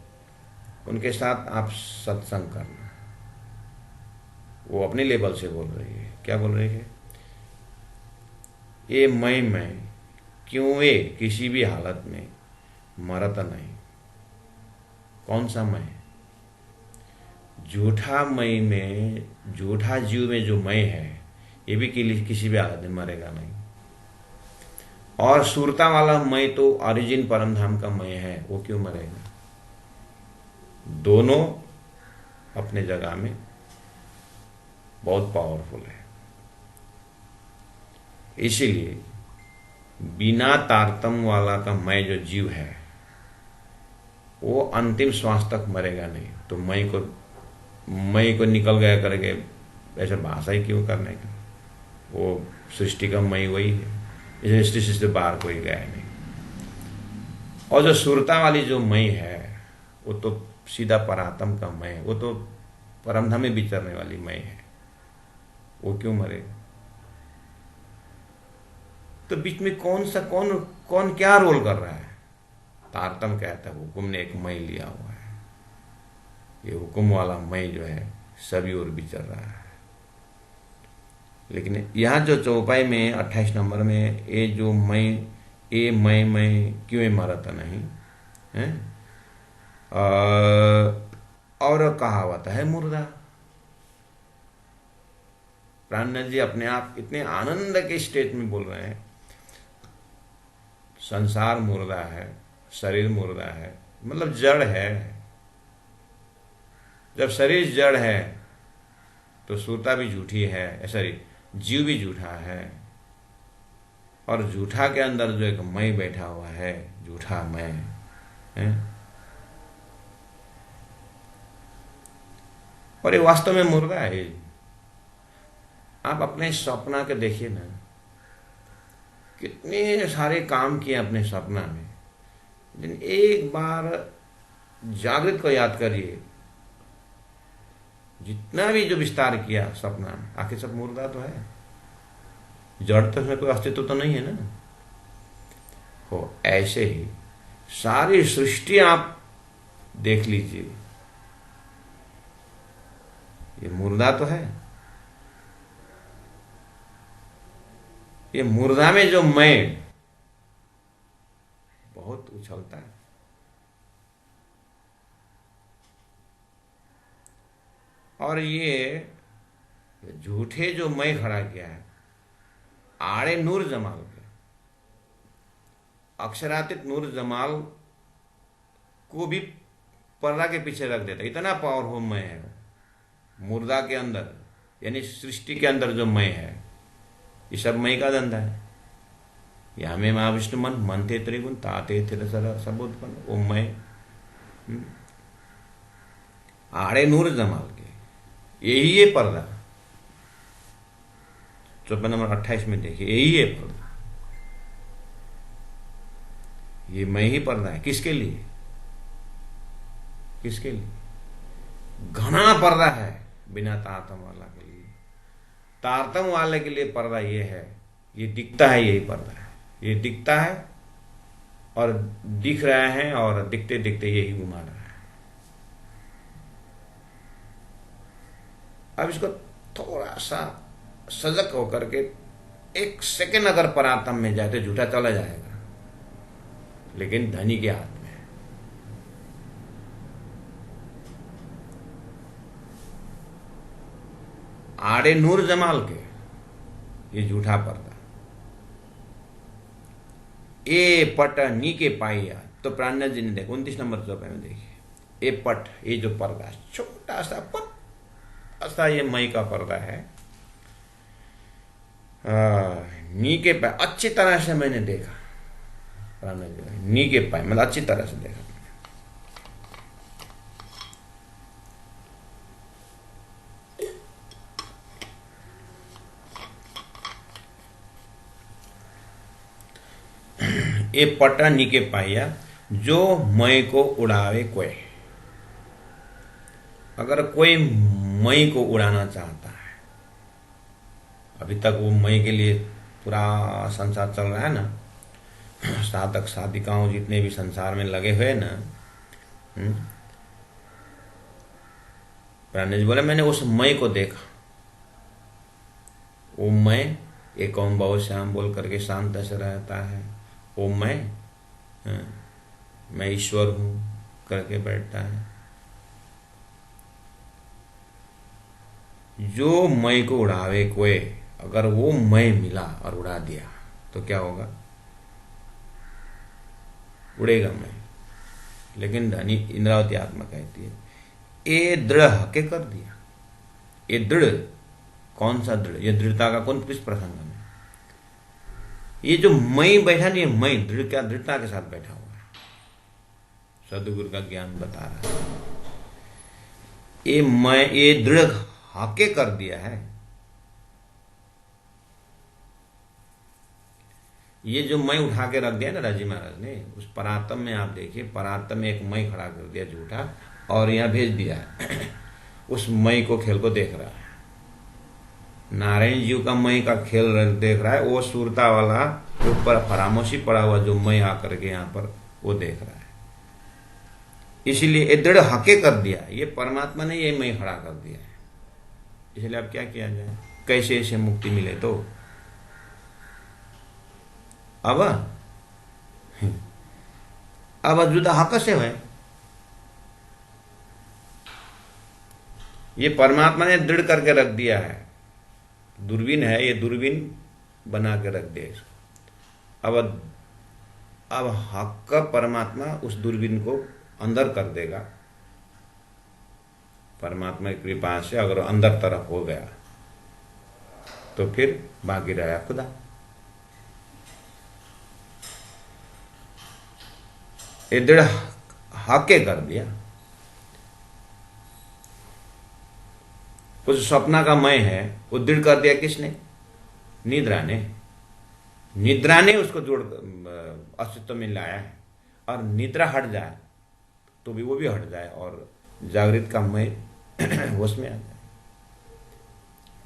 उनके साथ आप सत्संग करना। वो अपने लेवल से बोल रही है। क्या बोल रही है? ये मैं क्यों ए किसी भी हालत में मरता नहीं। कौन सा मैं? झूठा मई में, झूठा जीव में जो मैं है, ये भी किसी भी हालत में मरेगा नहीं। और सुरता वाला मैं तो ओरिजिन परमधाम का मैं है, वो क्यों मरेगा? दोनों अपने जगह में बहुत पावरफुल है। इसीलिए बिना तारतम्य वाला का मैं जो जीव है वो अंतिम श्वास तक मरेगा नहीं। तो मैं को निकल गया करके ऐसे भाषा ही क्यों करने की? वो सृष्टि का मैं वही है, इसे सृष्टि से बाहर कोई गया नहीं। और जो सुरता वाली जो मैं है वो तो सीधा परात्म का मैं है, वो तो परमधाम में विचरने वाली मैं है, वो क्यों मरेगा? तो बीच में कौन क्या रोल कर रहा है? तारतम कहता है हुक्म ने एक मैं लिया हुआ है, ये हुक्म वाला मैं जो है सभी ओर विचर रहा है। लेकिन यहाँ जो चौपाई में 28 नंबर में ये जो मैं क्यों मरता नहीं है? और कहावत है मुर्दा। प्राणनाथ जी अपने आप इतने आनंद के स्टेज में बोल रहे हैं, संसार मुर्दा है, शरीर मुर्दा है, मतलब जड़ है। जब शरीर जड़ है तो सूरता भी झूठी है, सॉरी जीव भी झूठा है। और झूठा के अंदर जो एक मैं बैठा हुआ है, झूठा मैं है, और ये वास्तव में मुर्दा है। आप अपने सपना के देखिए ना, कितने सारे काम किए अपने सपना में, लेकिन एक बार जागृत को याद करिए, जितना भी जो विस्तार किया सपना में, आखिर सब मुर्दा तो है, जड़ तो उसमें कोई अस्तित्व तो नहीं है ना। हो ऐसे ही सारी सृष्टि आप देख लीजिए, ये मुर्दा तो है। ये मुर्दा में जो मैं बहुत उछलता है। और ये झूठे जो मैं खड़ा किया है, आड़े नूर जमाल के, अक्षरातीत नूर जमाल को भी पर्दा के पीछे रख देता, इतना पावरफुल मैं है मुर्दा के अंदर, यानी सृष्टि के अंदर जो मैं है, ये सब मैं का धंधा है। या में महाविष्णु मन थे त्रिगुण ताते थे सब उत्पन्न, वो मैं आड़े नूर जमाल के, यही है पर्दा। 54 नंबर 28 में देखिए, यही है पर्दा, ये मैं ही पर्दा है। किसके लिए? किसके लिए? घना पर्दा है बिना तारतम वाला के लिए। तारतम वाले के लिए पर्दा ये है, ये दिखता है, यही पर्दा है। ये दिखता है और दिख रहा है, और दिखते दिखते यही घुमा रहा है। अब इसको थोड़ा सा सजग होकर के एक सेकंड अगर परात्म में जाए तो झूठा चला जाएगा, लेकिन धनी के हाथ में है। आड़े नूर जमाल के, ये झूठा पर्दा। ए पट नी के पाइया, तो प्राणनाथ जी ने देखो 29 नंबर चौपाई में देखिए, ए पट, ये जो पर्दा छोटा सा पट ऐसा ये मई का पर्दा है, नी के पाए अच्छी तरह से मैंने देखा। प्राणनाथ जी नी के पाए मतलब अच्छी तरह से देखा। ए पटा निके पाया जो मई को उड़ावे कोई। अगर कोई मई को उड़ाना चाहता है, अभी तक वो मई के लिए पूरा संसार चल रहा है ना, साधक साधिकाओं जितने भी संसार में लगे हुए ना, प्राणेश बोले मैंने उस मई को देखा। वो मैं एक ओम बहुत श्याम बोल करके शांत से रहता है, वो मैं ईश्वर हूं करके बैठता है। जो मैं को उड़ावे कोई, अगर वो मैं मिला और उड़ा दिया तो क्या होगा? उड़ेगा मैं। लेकिन धनी इंद्रावती आत्मा कहती है ये दृढ़ हके कर दिया। ये दृढ़ कौन सा दृढ़? ये दृढ़ता का कौन किस प्रसंग में? ये जो मैं बैठा नहीं है, मैं दृढ़ता के साथ बैठा हुआ है, सदगुरु का ज्ञान बता रहा है। ये मैं, ये दृढ़ हाके कर दिया है। ये जो मैं उठा के रख दिया ना राजी महाराज ने, उस परातम में आप देखिए, परातम में एक मैं खड़ा कर दिया झूठा, और यहां भेज दिया उस मैं को, खेल को देख रहा है। नारायण जी का मैं का खेल देख रहा है, वो सुरता वाला ऊपर फरामोशी पड़ा हुआ जो मैं आकर के यहां पर वो देख रहा है। इसीलिए दृढ़ हके कर दिया, ये परमात्मा ने ये मैं खड़ा कर दिया है। इसलिए अब क्या किया जाए, कैसे इसे मुक्ति मिले? तो अब जुदा हक से है, ये परमात्मा ने दृढ़ करके रख दिया है। दूरबीन है, ये दूरबीन बना के रख दिया इसको। अब हक का परमात्मा उस दूरबीन को अंदर कर देगा। परमात्मा की कृपा से अगर अंदर तरफ हो गया तो फिर बाकी रहा खुदा। ये दृढ़ हाके कर दिया। उस सपना का मैं है वो दृढ़ कर दिया किसने? निद्रा ने। निद्रा ने उसको जोड़ अस्तित्व में लाया है। और निद्रा हट जाए तो भी वो भी हट जाए और जागृत का मैं होश में आ जाए।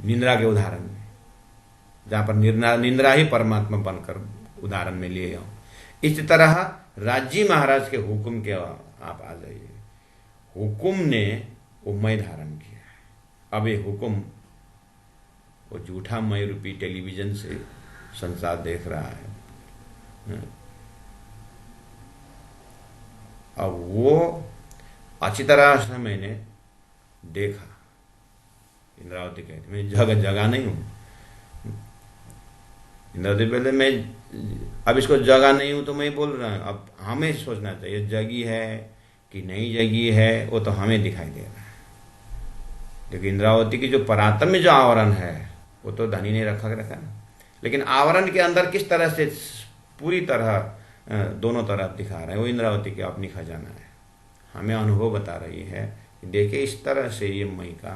निद्रा के उदाहरण में, जहां पर निद्रा ही परमात्मा बनकर उदाहरण में लिए हूं, इसी तरह राजी महाराज के हुक्म के आप आ जाइए। हुक्म ने वो मैं धारण किया है। अब ये हुक्म वो झूठा मैं रूपी टेलीविजन से संसार देख रहा है। अब वो अच्छी तरह से मैंने देखा। इंद्रावती कहती मैं जगा नहीं हूं। इंद्रावती पहले मैं अब इसको जगा नहीं हूं तो मैं बोल रहा हूं। अब हमें सोचना चाहिए जगी है कि नहीं जगी है, वो तो हमें दिखाई दे रहा है। लेकिन इंद्रावती की जो परातम में जो आवरण है वो तो धनी ने रखा ना। लेकिन आवरण के अंदर किस तरह से पूरी तरह दोनों तरफ दिखा रहे हैं, वो इंद्रावती की अपनी खजाना है। हमें अनुभव बता रही है कि देखिए इस तरह से ये मई का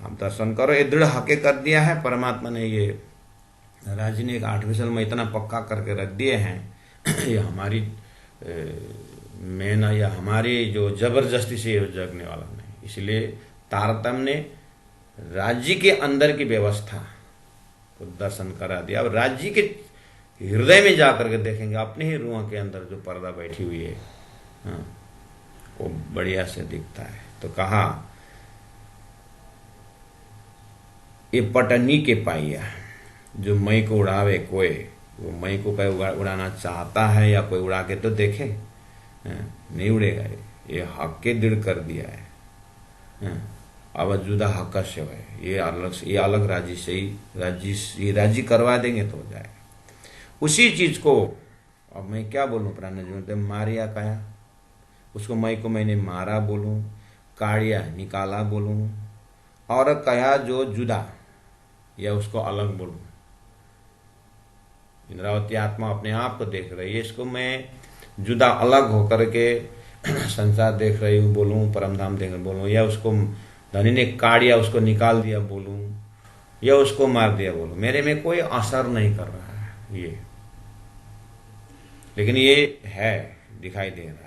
आप दर्शन करो। ये दृढ़ हके कर दिया है परमात्मा ने। ये राजी ने एक 8वें साल में इतना पक्का करके रख दिए हैं। ये हमारी मेहनत या हमारी जो जबरदस्ती से ये जगने वाला नहीं। इसलिए तारतम्य ने राज्य के अंदर की व्यवस्था को दर्शन करा दिया। अब राज्य के हृदय में जाकर के देखेंगे अपने ही रूह के अंदर जो पर्दा बैठी हुई है, हाँ, वो बढ़िया से दिखता है। तो कहा ये पटनी के पाइया, जो मई को उड़ावे कोई, वो मई को कोई उड़ाना चाहता है या कोई उड़ा के तो देखे, नहीं उड़ेगा। ये हक के दृढ़ कर दिया है। अब जुदा हक से है, ये अलग राज्य से ही राजी करवा देंगे तो हो जाए। उसी चीज को अब मैं क्या बोलूं, प्राण जीवन मारिया कहा, उसको मई को मैंने मारा बोलूं, काड़िया निकाला बोलूं, और कहा जो जुदा या उसको अलग बोलूं। इंद्रावती आत्मा अपने आप को देख रही है, इसको मैं जुदा अलग होकर के संसार देख रही हूं बोलूं, परमधाम देख बोलूं, या उसको धनी ने काड़िया उसको निकाल दिया बोलूं, या उसको मार दिया बोलूं, मेरे में कोई असर नहीं कर रहा है ये। लेकिन ये है, दिखाई दे रहा है।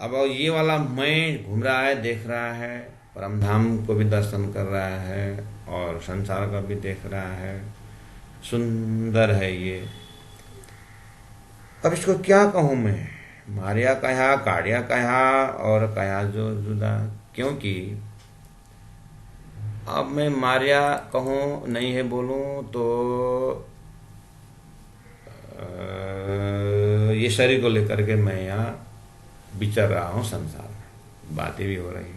अब ये वाला मैं घूम रहा है, देख रहा है, परमधाम को भी दर्शन कर रहा है और संसार का भी देख रहा है। सुंदर है ये। अब इसको क्या कहूं मैं, मारिया कहा, काड़िया कहा और कहा जो जुदा, क्योंकि अब मैं मारिया कहूं नहीं है बोलूं तो ये शरीर को लेकर के मैं यहाँ विचर रहा हूं संसार में, बातें भी हो रही।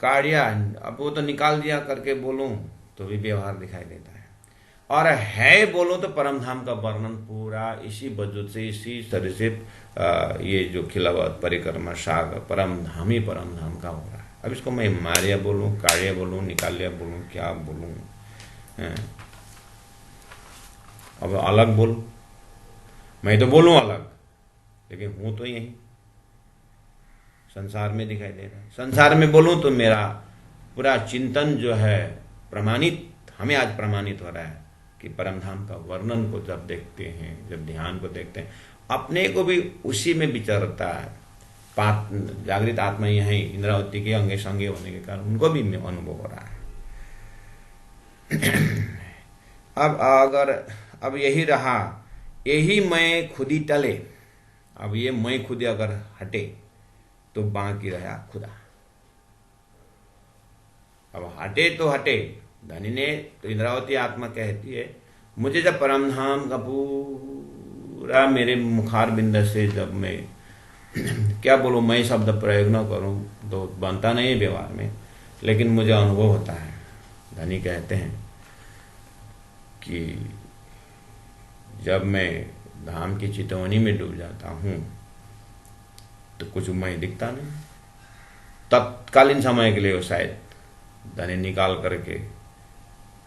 काड़िया अब वो तो निकाल दिया करके बोलूं तो भी व्यवहार दिखाई देता है, और है बोलूं तो परमधाम का वर्णन पूरा इसी वजूद से, इसी शरीर से ये जो खिलावत परिक्रमा सागर परमधाम ही परमधाम का हो रहा है। अब इसको मैं मारिया बोलूं, काड़िया बोलूं, निकालिया बोलूं, क्या बोलूं? अब अलग बोलूं, मैं तो बोलूं अलग, लेकिन हूं तो यही संसार में दिखाई दे रहा है। संसार में बोलूं तो मेरा पूरा चिंतन जो है प्रमाणित, हमें आज प्रमाणित हो रहा है कि परमधाम का वर्णन को जब देखते हैं, जब ध्यान को देखते हैं, अपने को भी उसी में विचरता है। जागृत आत्मा यही इंद्रावती के अंगे संगे होने के कारण उनको भी अनुभव हो रहा है। अब यही रहा, यही मैं खुदी टले। अब ये मैं खुद अगर हटे तो बाकी रहा खुदा। अब हटे तो हटे, धनी ने तो इंद्रावती आत्मा कहती है, मुझे जब परमधाम का पूरा मेरे मुखार बिंद से जब मैं क्या बोलूं, मैं शब्द प्रयोग न करूं तो बनता नहीं व्यवहार में, लेकिन मुझे अनुभव होता है। धनी कहते हैं कि जब मैं धाम की चितवनी में डूब जाता हूं तो कुछ मैं दिखता नहीं। तत्कालीन समय के लिए वो शायद धनी निकाल करके,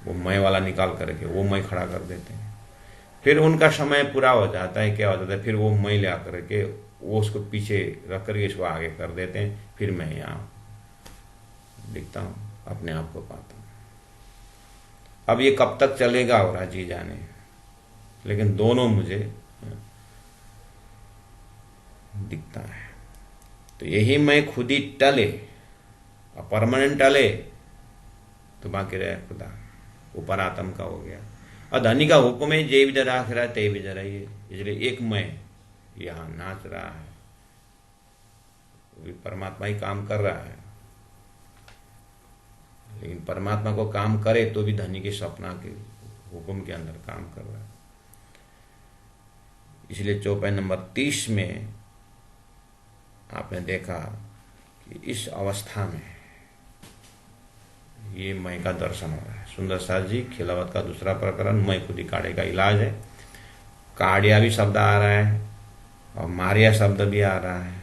वो मैं वाला निकाल करके वो मैं खड़ा कर देते हैं। फिर उनका समय पूरा हो जाता है, क्या हो जाता है, फिर वो मैं ले आकर के वो उसको पीछे रख करके इसको आगे कर देते हैं। फिर मैं यहाँ दिखता हूँ, अपने आप को पाता हूँ। अब ये कब तक चलेगा और राजी जाने, लेकिन दोनों मुझे दिखता है। तो यही मैं खुद ही टले और परमानेंट टले तो बाकी रहे खुदा, ऊपर आत्म का हो गया। और धनी का हुक्म है, जे विधर आखिरा ते विधर है। इसलिए एक मैं यहाँ नाच रहा है, परमात्मा ही काम कर रहा है, लेकिन परमात्मा को काम करे तो भी धनी के सपना के हुक्म के अंदर काम कर रहा है। इसलिए चौपाई नंबर 30 में आपने देखा कि इस अवस्था में ये मैं का दर्शन हो रहा है। सुंदर सास जी खिलावत का दूसरा प्रकरण, मैं खुद ही काड़े का इलाज है। काड़िया भी शब्द आ रहा है और मारिया शब्द भी आ रहा है,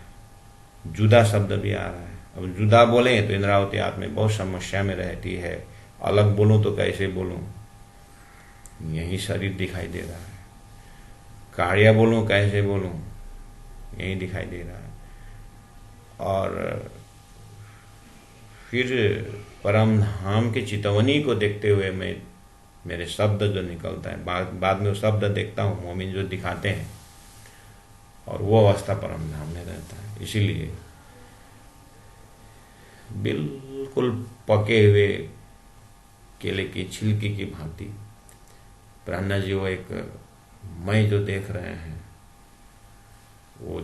जुदा शब्द भी आ रहा है। अब जुदा बोले तो इंद्रावती आत्मा बहुत समस्या में रहती है, अलग बोलूं तो कैसे बोलूं, यही शरीर दिखाई दे रहा है। काड़िया बोलूं कैसे बोलूं, यही दिखाई दे रहा है। और फिर परम धाम की चितवनी को देखते हुए मैं, मेरे शब्द जो निकलता है, बाद में वो शब्द देखता हूँ मोमिन जो दिखाते हैं, और वो अवस्था परम धाम में रहता है। इसीलिए बिल्कुल पके हुए केले की छिलकी की भांति प्राणा जी वो एक मैं जो देख रहे हैं वो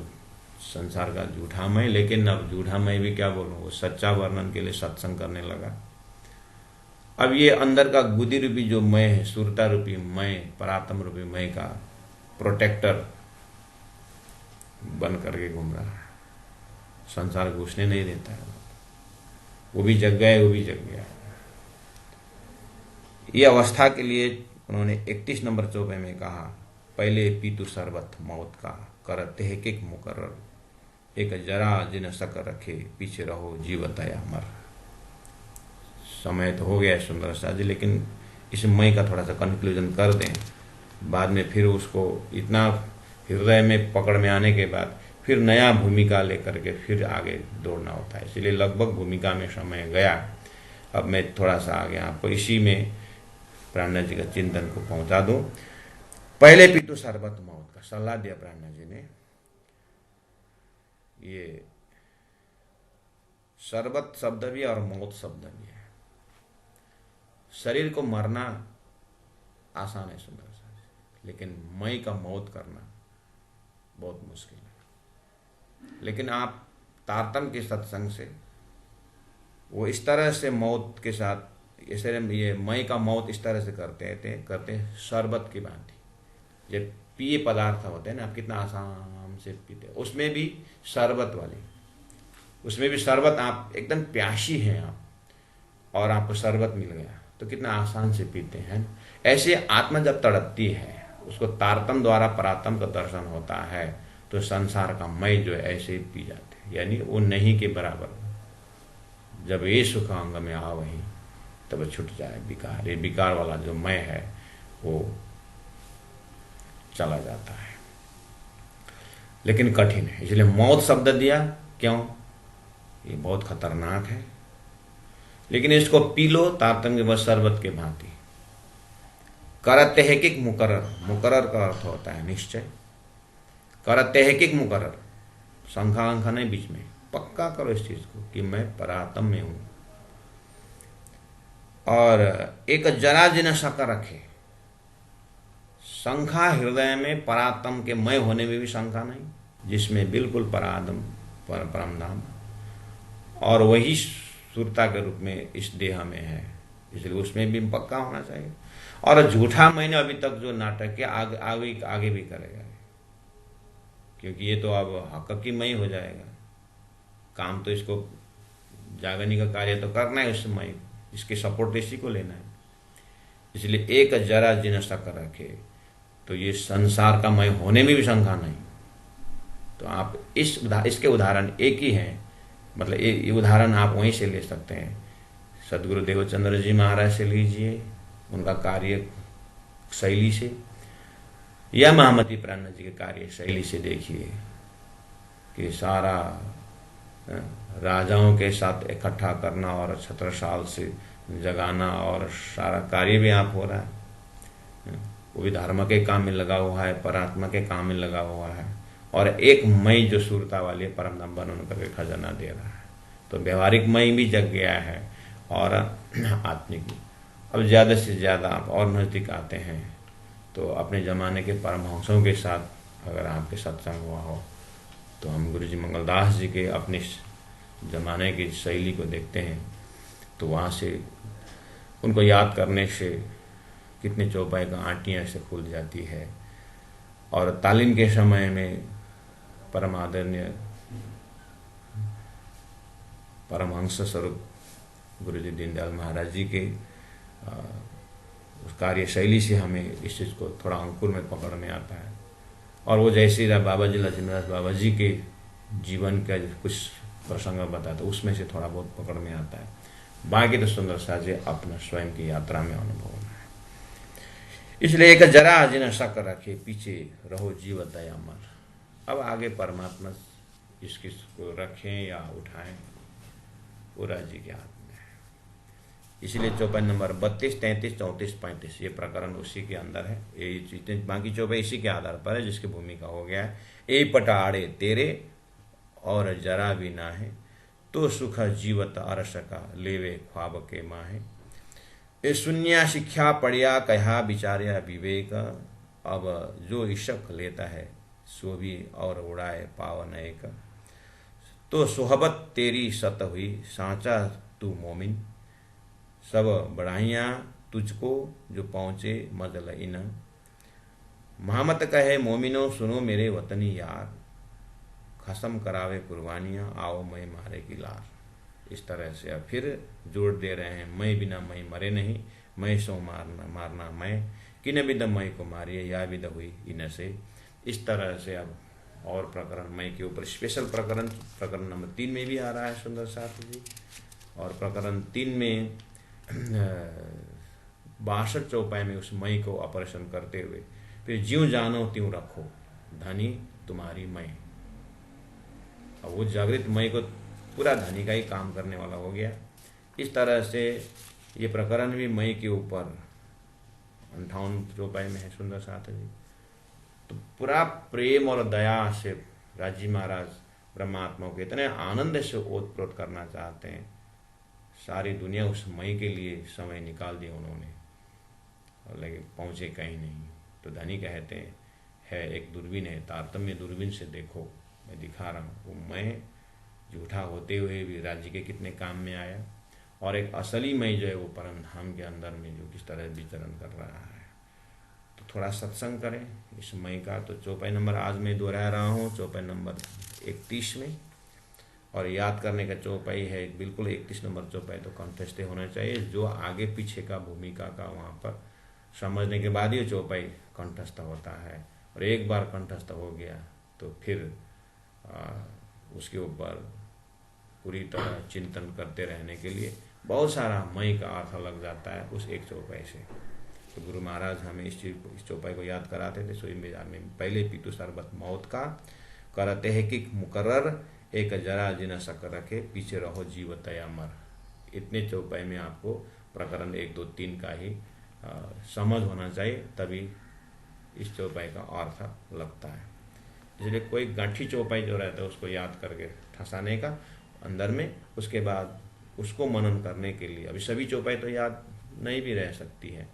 संसार का झूठा मैं, लेकिन अब झूठा मैं भी क्या बोलूं, वो सच्चा वर्णन के लिए सत्संग करने लगा। अब ये अंदर का गुदी रूपी जो मैं है, सुरता रूपी मैं, परात्म रूपी मैं का प्रोटेक्टर बन करके घूम रहा है, संसार घुसने नहीं देता है। वो भी जग गए, वो भी जग गया। ये अवस्था के लिए उन्होंने 31 नंबर चौपाई में कहा, पहले पीतु शरबत मौत का, कर तेहकिक मुकर्रर, एक जरा जिन सक रखे, पीछे रहो जीवतया मर। समय तो हो गया है सुंदर सा जी, लेकिन इस मई का थोड़ा सा कंक्लूजन कर दें, बाद में फिर उसको इतना हृदय में पकड़ में आने के बाद फिर नया भूमिका लेकर के फिर आगे दौड़ना होता है। इसलिए लगभग भूमिका में समय गया। अब मैं थोड़ा सा आगे आपको इसी में प्राणा जी का चिंतन को पहुंचा दूं। पहले पीतु शरबत मौत का सलाह दिया प्राणा जी ने। ये शरबत शब्द भी और मौत शब्द भी है। शरीर को मरना आसान है सुंदर सा, लेकिन मई का मौत करना बहुत मुश्किल है। लेकिन आप तारतम के सत्संग से वो इस तरह से मौत के साथ, इसे ये मई का मौत इस तरह से करते शरबत की भांति। जब पिए पदार्थ होते हैं ना, आप कितना आसान से पीते हैं, उसमें भी शरबत वाली, उसमें भी शरबत, आप एकदम प्यासी हैं आप और आपको शरबत मिल गया तो कितना आसान से पीते हैं। ऐसे आत्मा जब तड़पती है, उसको तारतम द्वारा परातम का दर्शन होता है, तो संसार का मय जो है ऐसे ही पी जाते हैं, यानी वो नहीं के बराबर जब ये सुख अंग में आ वही तब छूट जाए विकार। ये विकार वाला जो मैं है वो चला जाता है, लेकिन कठिन है। इसलिए मौत शब्द दिया, क्यों? ये बहुत खतरनाक है, लेकिन इसको पी लो तारतम्य व शरबत के भांति। करते है कि मुकर्रर, मुकर्रर का अर्थ होता है निश्चय। करते है कि मुकर्रर, संखा अंखा नहीं बीच में, पक्का करो इस चीज को कि मैं परात्म में हूं। और एक जरा जिज्ञासा कर रखे, शंका हृदय में परात्म के मय होने में भी शंका नहीं, जिसमें बिल्कुल परात्म परम धाम और वही सुरता के रूप में इस देह में है, इसलिए उसमें भी पक्का होना चाहिए। और झूठा मैंने अभी तक जो नाटक किया आगे भी करेगा, क्योंकि ये तो अब हक की मई हो जाएगा। काम तो इसको जागने का कार्य तो करना है, उस मई इसके सपोर्ट इसी को लेना है। इसलिए एक जरा जिज्ञासा कर रखे तो ये संसार का मय होने में भी शंका नहीं। तो आप इसके उदाहरण एक ही हैं, मतलब ये उदाहरण आप वहीं से ले सकते हैं। सदगुरु देवचंद्र जी महाराज से लीजिए, उनका कार्य शैली से, या महामती प्राण जी के कार्य शैली से देखिए कि सारा राजाओं के साथ इकट्ठा करना और छत्रसाल से जगाना और सारा कार्य भी आप हो रहा है। वो भी धर्म के काम में लगा हुआ है, परात्मा के काम में लगा हुआ है, और एक मई जो सूरता वाली परम धाम बनन करके खजाना दे रहा है। तो व्यवहारिक मई भी जग गया है और आत्मिक भी। अब ज़्यादा से ज़्यादा आप और नज़दीक आते हैं तो अपने ज़माने के परमहंसों के साथ अगर आपके सत्संग हुआ हो तो हम गुरु जी मंगलदास जी के अपने ज़माने की शैली को देखते हैं, तो वहाँ से उनको याद करने से कितने चौपाई का आंटियाँ ऐसे खुल जाती है। और तालीम के समय में परम आदरणीय परमहंस स्वरूप गुरु जी दीनदयाल महाराज जी के उस कार्य शैली से हमें इस चीज़ को थोड़ा अंकुर में पकड़ में आता है। और वो जैसे बाबा जी लक्ष्मीदास बाबा जी के जीवन का कुछ प्रसंग बताता है, उसमें से थोड़ा बहुत पकड़ में आता है। बाकी तो सुंदर साजे अपना स्वयं की यात्रा में अनुभव होना है। इसलिए एक जरा जिज्ञासा कर रखे, पीछे रहो जीव दयामर। अब आगे परमात्मा इसकी को रखें या उठाएं, पूरा जी के हाथ में है। इसलिए चौपाई नंबर 32, 33, 34, 35 ये प्रकरण उसी के अंदर है। ये चीजें बाकी चौपाई इसी के आधार पर है, जिसकी भूमिका हो गया है ए पटाड़े तेरे और जरा भी ना है, तो सुख जीवत अरस का लेवे ख्वाब के माहे। ए शून्य शिक्षा पढ़िया कहा विचार्या विवेक, अब जो इशक लेता है सो भी और उड़ाए पावन एक। तो सोहबत तेरी सत हुई सांचा तू मोमिन, सब बढ़ाइयाँ तुझको जो पहुँचे मजल इन। महामत कहे मोमिनो सुनो मेरे वतनी यार, खसम करावे कुर्बानियाँ आओ मैं मारे की लार। इस तरह से अब फिर जोड़ दे रहे हैं, मैं बिना मैं मरे नहीं, मैं सो मारना मैं, किन विद मई को मारिए या विद हुई इन से। इस तरह से अब और प्रकरण मई के ऊपर स्पेशल प्रकरण नंबर 3 में भी आ रहा है सुंदर साथ जी। और प्रकरण 3 में 62 चौपाई में उस मई को ऑपरेशन करते हुए फिर ज्यों जानो त्यों रखो धनी तुम्हारी मई। अब वो जागृत मई को पूरा धनी का ही काम करने वाला हो गया। इस तरह से ये प्रकरण भी मई के ऊपर 58 चौपाई में है सुंदर साथ जी। तो पूरा प्रेम और दया से राजी महाराज ब्रह्मात्मा को इतने आनंद से ओतप्रोत करना चाहते हैं, सारी दुनिया उस मई के लिए समय निकाल दिया उन्होंने, और लेकिन पहुँचे कहीं नहीं। तो धनी कहते हैं है एक दूरबीन है, तारतम्य दूरबीन से देखो, मैं दिखा रहा हूँ वो मैं झूठा होते हुए भी राज्य के कितने काम में आया, और एक असली मई जो है वो परम धाम के अंदर में जो किस तरह विचरण कर रहा है। तो थोड़ा सत्संग करें इस मई का। तो चौपाई नंबर आज मैं दोहरा रहा हूँ, चौपाई नंबर 31 में, और याद करने का चौपाई है बिल्कुल 31 नंबर चौपाई तो कंठस्थ होना चाहिए। जो आगे पीछे का भूमिका का वहाँ पर समझने के बाद ही चौपाई कंठस्थ होता है, और एक बार कंठस्थ हो गया तो फिर उसके ऊपर पूरी तरह चिंतन करते रहने के लिए बहुत सारा मई का अर्थ लग जाता है उस एक चौपाई से। तो गुरु महाराज हमें इस चौपाई को याद कराते थे। सोई बाजार में पहले पीतु शरबत मौत का, करते है कि मुकर्रर, एक जरा जिन सक रखे, पीछे रहो जीवत या मर। इतने चौपाई में आपको प्रकरण 1, 2, 3 का ही समझ होना चाहिए, तभी इस चौपाई का अर्थ लगता है। इसलिए कोई गांठी चौपाई जो रहता है उसको याद करके ठसाने का अंदर में, उसके बाद उसको मनन करने के लिए, अभी सभी चौपाई तो याद नहीं भी रह सकती है,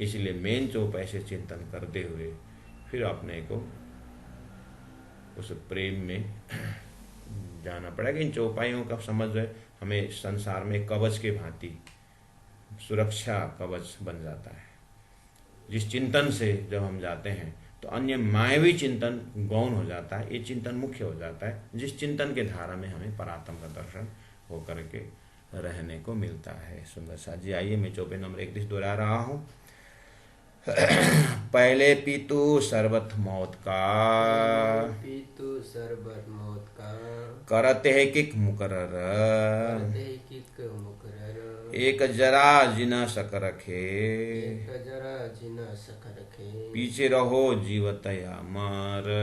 इसलिए मेन चौपाई से चिंतन करते हुए फिर अपने को उस प्रेम में जाना पड़ेगा। इन चौपाइयों का समझ है हमें संसार में कवच के भांति सुरक्षा कवच बन जाता है। जिस चिंतन से जब हम जाते हैं तो अन्य मायावी चिंतन गौण हो जाता है, ये चिंतन मुख्य हो जाता है, जिस चिंतन के धारा में हमें परात्म का दर्शन होकर के रहने को मिलता है। सुंदर सा जी, आइए मैं चौपाई नंबर 31 दोहरा रहा हूँ। पहले पीतु शरबत मौत का, पीतु शरबत मौत का, करते है किक मुकर्रर, करते है किक मुकर्रर, एक जरा जिना सक रखे, एक जरा जिना सक रखे, पीछे रहो जीवत या मर,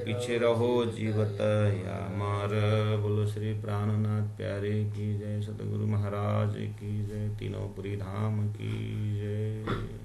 पीछे रहो जीवत या मर। बोलो श्री प्राणनाथ प्यारे की जय, सतगुरु महाराज की जय, तीनों पुरी धाम की जय।